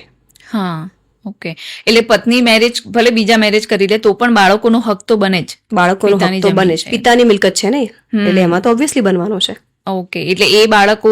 હા, ઓકે, એટલે પત્ની મેરેજ ભલે બીજા મેરેજ કરી લે તો પણ બાળકોનો હક તો બને જ. બાળકોનો હક પિતાની તો જમીન બને જ, છે. પિતાની મિલકત છે ને, એટલે એમાં તો ઓબ્વિયસલી બનવાનો છે. ઓકે, એટલે એ બાળકો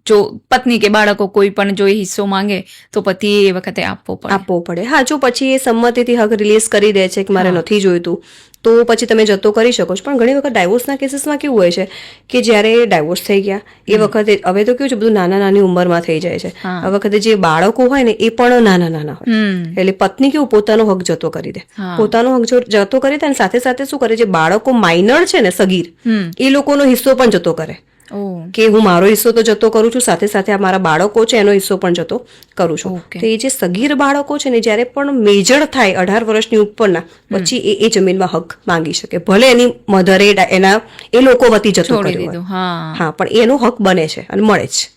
જો પત્ની કે બાળકો કોઈ પણ જો એ હિસ્સો માંગે તો પતિએ એ વખતે આપવો પડે. આપવો પડે. હા, જો પછી એ સંમતિથી હક રિલીઝ કરી દે છે કે મારે નથી જોઈતું તો પછી તમે જતો કરી શકો છો. પણ ઘણી વખત ડાયવોર્સના કેસીસમાં કેવું હોય છે કે જ્યારે ડાયવોર્સ થઈ ગયા એ વખતે, હવે તો કેવું છે બધું નાની ઉંમરમાં થઈ જાય છે, આ વખતે જે બાળકો હોય ને એ પણ નાના હોય, એટલે પત્ની કેવું પોતાનો હક જતો કરી દે. પોતાનો હક જતો કરી દે અને સાથે સાથે શું કરે, જે બાળકો માઇનર છે ને, સગીર, એ લોકોનો હિસ્સો પણ જતો કરે. કે હું મારો હિસ્સો તો જતો કરું છું, સાથે સાથે આ મારા બાળકો છે એનો હિસ્સો પણ જતો કરું છું. તો એ જે સગીર બાળકો છે ને, જ્યારે પણ મેજર થાય 18 વર્ષની ઉપરના, પછી એ જમીનમાં હક માંગી શકે, ભલે એની મધરે એના એ લોકો વતી જતો કર્યો હોય. હા, પણ એનો હક બને છે અને મળે જ.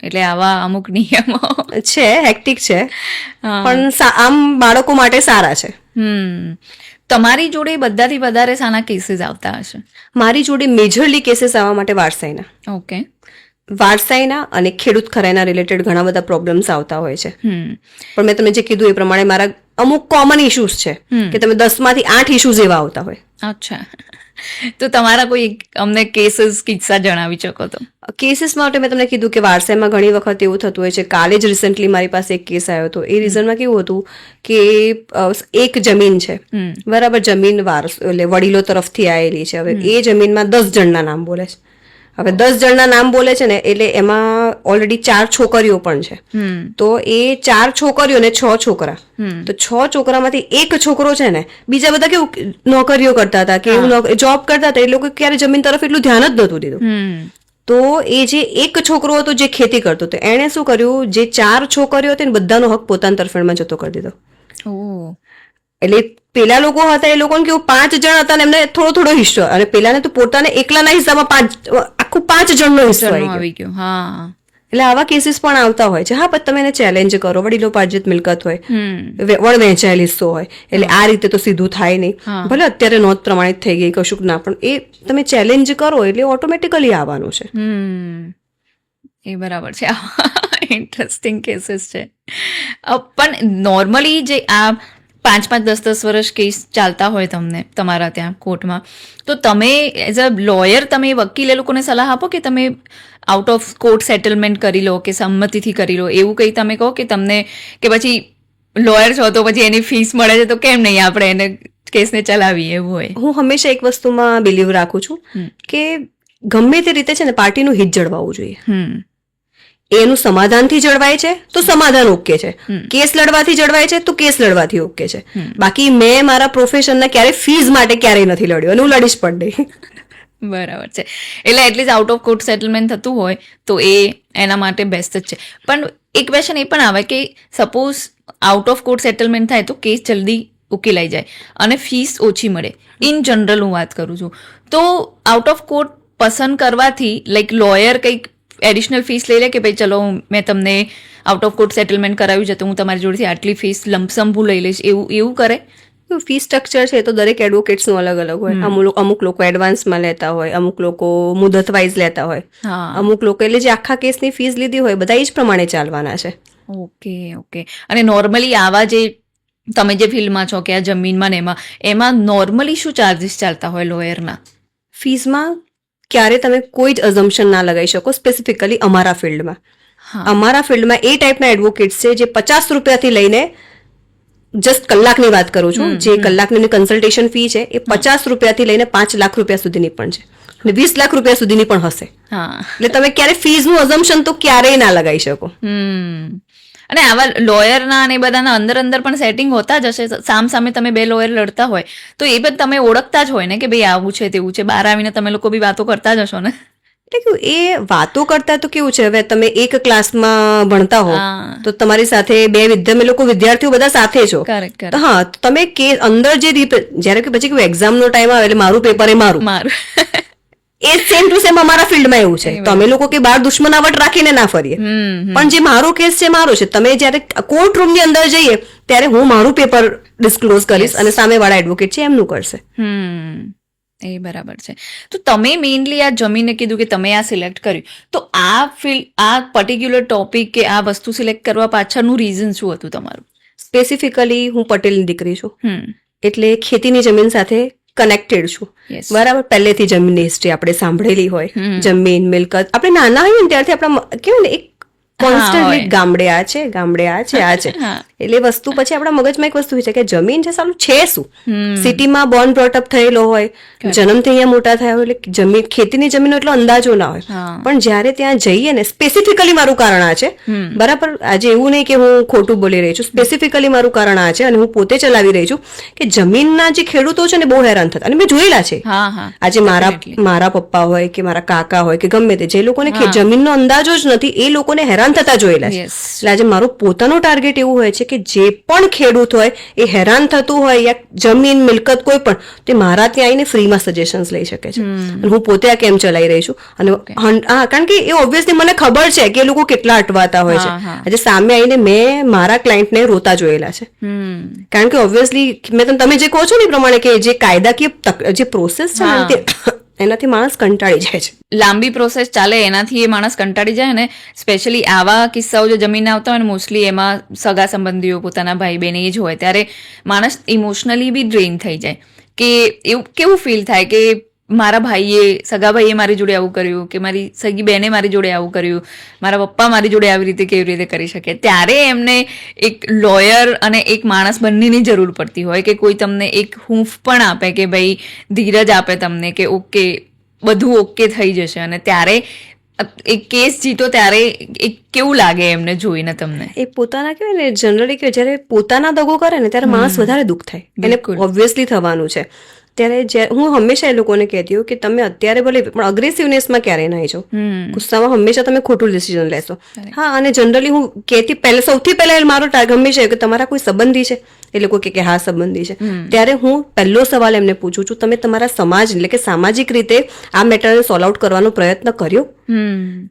એટલે આવા અમુક નિયમો છે, હેક્ટિક છે, પણ આમ બાળકો માટે સારા છે. તમારી જોડે બધાથી વધારે સાના કેસીસ આવતા હશે? મારી જોડે મેજરલી કેસીસ આવવા માટે વારસાઈના. ઓકે, વારસાઈના અને ખેડૂત ખરાઈના રિલેટેડ ઘણા બધા પ્રોબ્લેમ્સ આવતા હોય છે. પણ મેં તમે જે કીધું એ પ્રમાણે મારા અમુક કોમન ઇશ્યુઝ છે કે તમે 10માંથી 8 ઇશ્યુઝ એવા આવતા હોય. અચ્છા, તો તમારા કોઈ અમને કેસીસ કિસ્સા જણાવી શકો તો? કેસીસ માટે મેં તમને કીધું કે વારસાઈમાં ઘણી વખત એવું થતું હોય છે. કાલે જ રિસેન્ટલી મારી પાસે એક કેસ આવ્યો હતો. એ રીઝનમાં કેવું હતું કે એક જમીન છે, બરાબર, જમીન એટલે વડીલો તરફથી આવેલી છે. હવે એ જમીનમાં 10 જણના નામ બોલે છે. હવે 10 જણના નામ બોલે છે ને, એટલે એમાં ઓલરેડી 4 છોકરીઓ પણ છે. તો એ 4 છોકરીઓ ને 6 છોકરા, તો 6 છોકરામાંથી એક છોકરો છે ને, બીજા બધા કેવું નોકરીઓ કરતા હતા કે એવું જોબ કરતા હતા, એ લોકો ક્યારે જમીન તરફ એટલું ધ્યાન જ નહોતું દીધું. તો એ જે એક છોકરો હતો જે ખેતી કરતો હતો, એણે શું કર્યું, જે 4 છોકરીઓ હતી ને બધાનો હક પોતાના તરફેણમાં જતો કરી દીધો. એટલે પેલા લોકો હતા એ લોકોને કેવું 5 જણ હતા ને એમને થોડો થોડો હિસ્સો, અને પેલાને તો પોતાને એકલાના હિસ્સામાં આખું 5 જણનો હિસ્સો આવી ગયો. હા, એટલે આવા કેસીસ પણ આવતા હોય છે. હા, પણ તમે એને ચેલેન્જ કરો, વડીલો પાર્જિત મિલકત હોય, વડ વહેંચાયેલ હિસ્સો હોય, એટલે આ રીતે તો સીધું થાય નહીં. ભલે અત્યારે નોંધ પ્રમાણિત થઈ ગઈ કશુંક ના, પણ એ તમે ચેલેન્જ કરો એટલે ઓટોમેટિકલી આવવાનું છે. એ બરાબર છે. ઇન્ટરેસ્ટિંગ કેસીસ છે. પણ નોર્મલી જે આ 5-5, 10-10 વર્ષ કેસ ચાલતા હોય તમને તમારા ત્યાં કોર્ટમાં, તો તમે એઝ અ લોયર તમે વકીલ એ લોકોને સલાહ આપો કે તમે આઉટ ઓફ કોર્ટ સેટલમેન્ટ કરી લો કે સંમતિથી કરી લો, એવું કંઈ તમે કહો કે તમને, કે પછી લોયર છો તો પછી એની ફીસ મળે છે તો કેમ નહીં આપણે એને કેસને ચલાવીએ, એવું હોય? હું હંમેશા એક વસ્તુમાં બિલીવ રાખું છું કે ગમે તે રીતે છે ને પાર્ટીનું હિત જળવાવું જોઈએ. એનું સમાધાનથી જળવાય છે તો સમાધાન ઓકે છે, કેસ લડવાથી જળવાય છે તો કેસ લડવાથી ઓકે છે. બાકી મેં મારા પ્રોફેશનના ક્યારે ફીઝ માટે ક્યારેય નથી લડ્યું અને હું લડીશ પણ નહીં. બરાબર છે. એટલે at least out of court settlement થતું હોય તો એ એના માટે બેસ્ટ જ છે. પણ એક ક્વેશ્ચન એ પણ આવે કે suppose out of court settlement થાય તો કેસ જલ્દી ઉકેલાઈ જાય અને ફીસ ઓછી મળે, ઇન જનરલ હું વાત કરું છું, તો આઉટ ઓફ કોર્ટ પસંદ કરવાથી લાઈક લોયર કંઈક એડિશનલ ફીસ લઈ લે કે ભાઈ ચલો મેં તમને આઉટ ઓફ કોર્ટ સેટલમેન્ટ કરાવ્યું છે તો હું તમારી જોડેથી આટલી ફીસ લમસમ હું લઈ લઈશ, એવું કરે? ફી સ્ટ્રક્ચર છે તો દરેક એડવોકેટ્સનું અલગ અલગ હોય. અમુક લોકો એડવાન્સમાં લેતા હોય, અમુક લોકો મુદત વાઇઝ લેતા હોય, અમુક લોકો એટલે જે આખા કેસની ફીસ લીધી હોય બધા જ પ્રમાણે ચાલવાના છે. ઓકે. અને નોર્મલી આવા જે તમે જે ફિલ્ડમાં છો કે આ જમીનમાં ને એમાં નોર્મલી શું ચાર્જીસ ચાલતા હોય લોયરના? ફીઝમાં ક્યારે તમે કોઈ જ અઝમ્પશન ના લગાવી શકો. સ્પેસિફિકલી અમારા ફિલ્ડમાં એ ટાઈપના એડવોકેટ્સ છે જે 50 રૂપિયાથી લઈને, જસ્ટ કલાકની વાત કરું છું, જે કલાકની કન્સલ્ટેશન ફી છે એ 50 રૂપિયાથી લઈને 5 લાખ રૂપિયા સુધીની પણ છે અને 20 લાખ રૂપિયા સુધીની પણ હશે. એટલે તમે ક્યારે ફીઝનું અઝમ્પશન તો ક્યારેય ના લગાવી શકો. અને આવા લોયરના અને બધાના અંદર પણ સેટિંગ હોતા જ હશે. સામે તમે 2 લોયર લડતા હોય તો એ બધું તમે ઓળખતા જ હોય ને કે ભાઈ આવું છે તેવું છે, બહાર આવીને તમે લોકો બી વાતો કરતા જ હશો ને? એટલે કેવું એ વાતો કરતા તો કેવું છે, હવે તમે એક ક્લાસમાં ભણતા હો હા. તો તમારી સાથે તમે લોકો વિદ્યાર્થીઓ બધા સાથે છો, Correct, correct. તો હા તો તમે કે અંદર જે જ્યારે કે પછી એક્ઝામનો ટાઈમ આવે એટલે મારું પેપર એ મારું, મારું એ સેમ ટુ સેમ અમારા ફિલ્ડમાં એવું છે. તો અમે લોકો કે બાર દુશ્મનાવટ રાખીને ના ફરીએ, પણ જે મારો કેસ છે મારો છે. તમે જ્યારે કોર્ટ રૂમની અંદર જઈએ ત્યારે હું મારું પેપર ડિસ્ક્લોઝ કરીશ અને સામેવાળા એડવોકેટ છે એમનું કરશે. એ બરાબર છે. તો તમે મેઇનલી આ જમીને કીધું કે તમે આ સિલેક્ટ કર્યું, તો આ આ પર્ટિક્યુલર ટોપિક કે આ વસ્તુ સિલેક્ટ કરવા પાછળનું રીઝન શું હતું તમારું? સ્પેસિફિકલી હું પટેલની દીકરી છું, હમ એટલે ખેતીની જમીન સાથે કનેક્ટેડ છું. Yes. બરાબર, પહેલેથી જમીનની હિસ્ટ્રી આપણે સાંભળેલી હોય, જમીન મિલકત આપણે નાના હોઈએ ને ત્યારથી આપણા કેવું ને એક કોન્સ્ટન્ટલી હોય. ગામડે આ છે, ગામડે આ છે, આ છે. હા. એટલે વસ્તુ પછી આપણા મગજમાં એક વસ્તુ હોય છે કે જમીન છે, સાલું છે શું? સિટીમાં બોર્ન બ્રોટઅપ થયેલો હોય, જન્મથી અહીંયા મોટા થયા હોય, એટલે જમીન ખેતીની જમીનનો એટલો અંદાજો ના હોય. હા. પણ જ્યારે ત્યાં જઈએ ને, સ્પેસિફિકલી મારું કારણ આ છે, બરાબર, આજે એવું નહીં કે હું ખોટું બોલી રહી છું, સ્પેસિફિકલી મારું કારણ આ છે અને હું પોતે ચલાવી રહી છું કે જમીનના જે ખેડૂતો છે ને બહુ હેરાન થતા, અને મેં જોયેલા છે. હા હા આજે મારા પપ્પા હોય કે મારા કાકા હોય કે ગમે તે, જે લોકોને જમીનનો અંદાજો જ નથી એ લોકોને હેરાન થતા જોયેલા છે. Yes. એટલે આજે મારું પોતાનું ટાર્ગેટ એવું હોય છે કે જે પણ ખેડૂત હોય એ હેરાન થતું હોય યા જમીન મિલકત કોઈ પણ, તે મારા ત્યાં આવીને ફ્રીમાં સજેશન્સ લઈ શકે છે. અને હું પોતે આ કેમ ચલાવી રહી છું. અને હા, કારણ કે એ ઓબ્વિયસલી મને ખબર છે કે એ લોકો કેટલા અટવાતા હોય છે. આજે સામે આવીને મેં મારા ક્લાયન્ટને રોતા જોયેલા છે. કારણ કે ઓબ્વિયસલી તમે જે કહો છો ને એ પ્રમાણે કે જે કાયદાકીય જે પ્રોસેસ છે ને એનાથી માણસ કંટાળી જાય છે. લાંબી પ્રોસેસ ચાલે એનાથી એ માણસ કંટાળી જાય ને. સ્પેશિયલી આવા કિસ્સાઓ જો જમીનના આવતા હોય ને, મોસ્ટલી એમાં સગા સંબંધીઓ, પોતાના ભાઈ બહેન એ જ હોય, ત્યારે માણસ ઇમોશનલી બી ડ્રેન થઈ જાય. કે એવું કેવું ફીલ થાય કે મારા ભાઈએ, સગા ભાઈએ મારી જોડે આવું કર્યું, કે મારી સગી બહેને મારી જોડે આવું કર્યું, મારા પપ્પા મારી જોડે આવી રીતે કેવી રીતે કરી શકે. ત્યારે એમને એક લોયર અને એક માણસ બંનેની જરૂર પડતી હોય કે કોઈ તમને એક હૂંફ પણ આપે કે ભાઈ ધીરજ આપે તમને કે ઓકે બધું ઓકે થઈ જશે. અને ત્યારે એક કેસ જીતો ત્યારે એક કેવું લાગે એમને જોઈને તમને? એ પોતાના કહેવાય ને, જનરલી કે જ્યારે પોતાના દગો કરે ને ત્યારે માણસ વધારે દુઃખ થાય, એને ઓબ્વિયસલી થવાનું છે. ત્યારે હું હંમેશા એ લોકોને કહેતી હોઉં કે તમે અત્યારે ભલે પણ અગ્રેસિવનેસમાં ક્યારેય ના જાઓ, ગુસ્સામાં હંમેશા તમે ખોટું ડિસિઝન લેશો. હા, અને જનરલી હું કહેતી સૌથી પહેલા મારો ટાર્ગેટ હંમેશા કે તમારા કોઈ સંબંધી છે? એ લોકો કે હા સંબંધી છે. ત્યારે હું પહેલો સવાલ એમને પૂછું છું, તમે તમારા સમાજ એટલે કે સામાજિક રીતે આ મેટરને સોલ્વ આઉટ કરવાનો પ્રયત્ન કર્યો?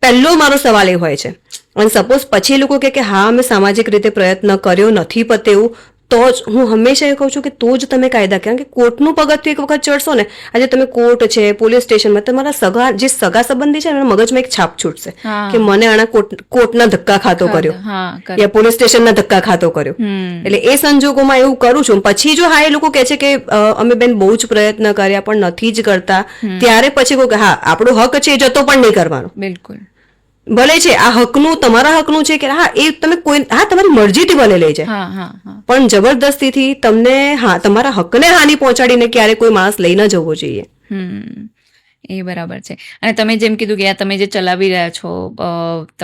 પહેલો મારો સવાલ એ હોય છે. અને સપોઝ પછી એ લોકો કે હા અમે સામાજિક રીતે પ્રયત્ન કર્યો, નથી પતે એવું, તો જ હું હંમેશા એ કહું છું કે તો જ તમે કાયદા, કારણ કે કોર્ટનું પગથિયું એક વખત ચડશો ને, આજે તમે કોર્ટ છે, પોલીસ સ્ટેશનમાં, તમારા જે સગા સંબંધી છે એના મગજમાં એક છાપ છૂટશે કે મને આના કોર્ટના ધક્કા ખાતો કર્યો યા પોલીસ સ્ટેશનના ધક્કા ખાતો કર્યો. એટલે એ સંજોગોમાં એવું કરું છું. પછી જો હા એ લોકો કહે છે કે અમે બેન બહુ જ પ્રયત્ન કર્યા પણ નથી જ કરતા, ત્યારે પછી કહું કે હા આપણો હક છે એ જતો પણ નહીં કરવાનો. બિલકુલ, ભલે છે આ હકનું, તમારા હકનું છે કે હા એ તમે કોઈ, હા તમારી મરજીથી ભલે લઈ જાય, પણ જબરદસ્તીથી તમને તમારા હકને હાનિ પહોંચાડીને ક્યારે કોઈ માણસ લઈ ન જવો જોઈએ. એ બરાબર છે. અને તમે જેમ કીધું કે આ તમે જે ચલાવી રહ્યા છો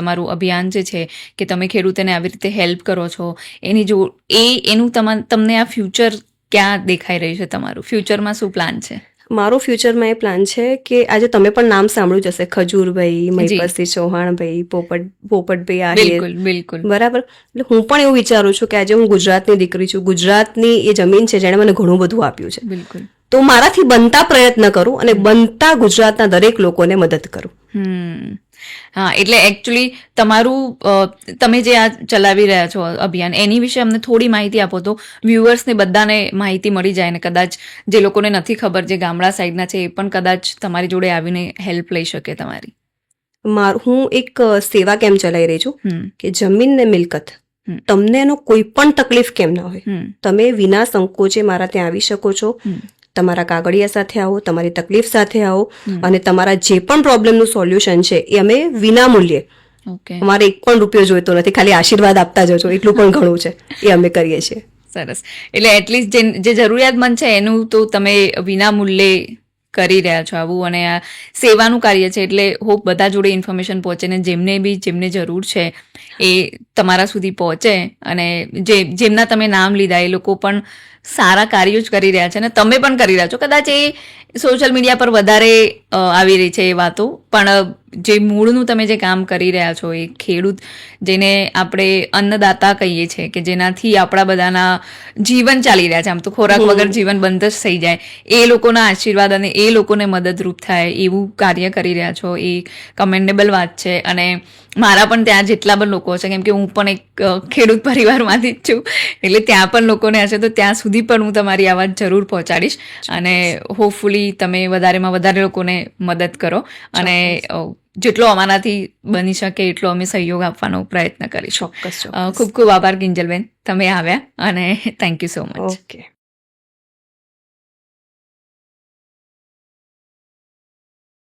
તમારું અભિયાન જે છે કે તમે ખેડૂતોને આવી રીતે હેલ્પ કરો છો, એનું તમને આ ફ્યુચર ક્યાં દેખાઈ રહ્યું છે? તમારું ફ્યુચરમાં શું પ્લાન છે? મારો ફ્યુચરમાં એ પ્લાન છે કે આજે તમે પણ નામ સાંભળ્યું જશે, ખજૂરભાઈ, મહિપતસિંહ ચૌહાણભાઈ, પોપટભાઈ આહિર, બિલકુલ બરાબર. એટલે હું પણ એવું વિચારું છું કે આજે હું ગુજરાતની દીકરી છું, ગુજરાતની એ જમીન છે જેણે મને ઘણું બધું આપ્યું છે. બિલકુલ. તો મારાથી બનતા પ્રયત્ન કરું અને બનતા ગુજરાતના દરેક લોકોને મદદ કરું. હા, એટલે એકચ્યુઅલી તમારું તમે જે આ ચલાવી રહ્યા છો અભિયાન, એની વિશે અમને થોડી માહિતી આપો તો વ્યુઅર્સને બધાને માહિતી મળી જાય ને કદાચ જે લોકોને નથી ખબર, જે ગામડા સાઈડના છે એ પણ કદાચ તમારી જોડે આવીને હેલ્પ લઈ શકે તમારી. હું એક સેવા કેમ્પ ચલાવી રહી છું કે જમીન ને મિલકત, તમને એનો કોઈ પણ તકલીફ કેમ ના હોય, તમે વિના સંકોચે મારા ત્યાં આવી શકો છો. તમારા કાગળિયા સાથે આવો, તમારી તકલીફ સાથે આવો, અને તમારા જે પણ પ્રોબ્લેમનું સોલ્યુશન છે એ અમે વિના મૂલ્યે, અમારે એક પણ રૂપિયો જોઈતો નથી, ખાલી આશીર્વાદ આપતા જજો, એટલું પણ ઘણું છે, એ અમે કરીએ છીએ. સરસ. એટલે એટલીસ્ટ જે જરૂરિયાતમંદ છે એનું તો તમે વિના મૂલ્યે કરી રહ્યા છો આવું, અને આ સેવાનું કાર્ય છે એટલે હોપ બધા જોડે ઇન્ફોર્મેશન પહોંચે ને જેમને જરૂર છે એ તમારા સુધી પહોંચે, અને જેમના તમે નામ લીધા એ લોકો પણ સારા કાર્યો જ કરી રહ્યા છે અને તમે પણ કરી રહ્યા છો. કદાચ એ સોશિયલ મીડિયા પર વધારે આવી રહી છે એ વાતો, પણ જે મૂળનું તમે જે કામ કરી રહ્યા છો, એ ખેડૂત જેને આપણે અન્નદાતા કહીએ છીએ, કે જેનાથી આપણા બધાના જીવન ચાલી રહ્યા છે, આમ તો ખોરાક વગર જીવન બંધ જ થઈ જાય, એ લોકોના આશીર્વાદ અને એ લોકોને મદદરૂપ થાય એવું કાર્ય કરી રહ્યા છો, એ કમેન્ડેબલ વાત છે. અને મારા પણ ત્યાં જેટલા પણ લોકો છે, કેમ કે હું પણ એક ખેડૂત પરિવારમાંથી જ છું, એટલે ત્યાં પણ લોકોને હશે તો ત્યાં સુધી પણ હું તમારી આ વાત જરૂર પહોંચાડીશ, અને હોપફુલી તમે વધારેમાં વધારે લોકોને મદદ કરો, અને જેટલો અમારાથી બની શકે એટલો અમે સહયોગ આપવાનો પ્રયત્ન કરીશું. ચોક્કસ. ખૂબ ખૂબ આભાર કિંજલબેન, તમે આવ્યા, અને thank you so much. Okay.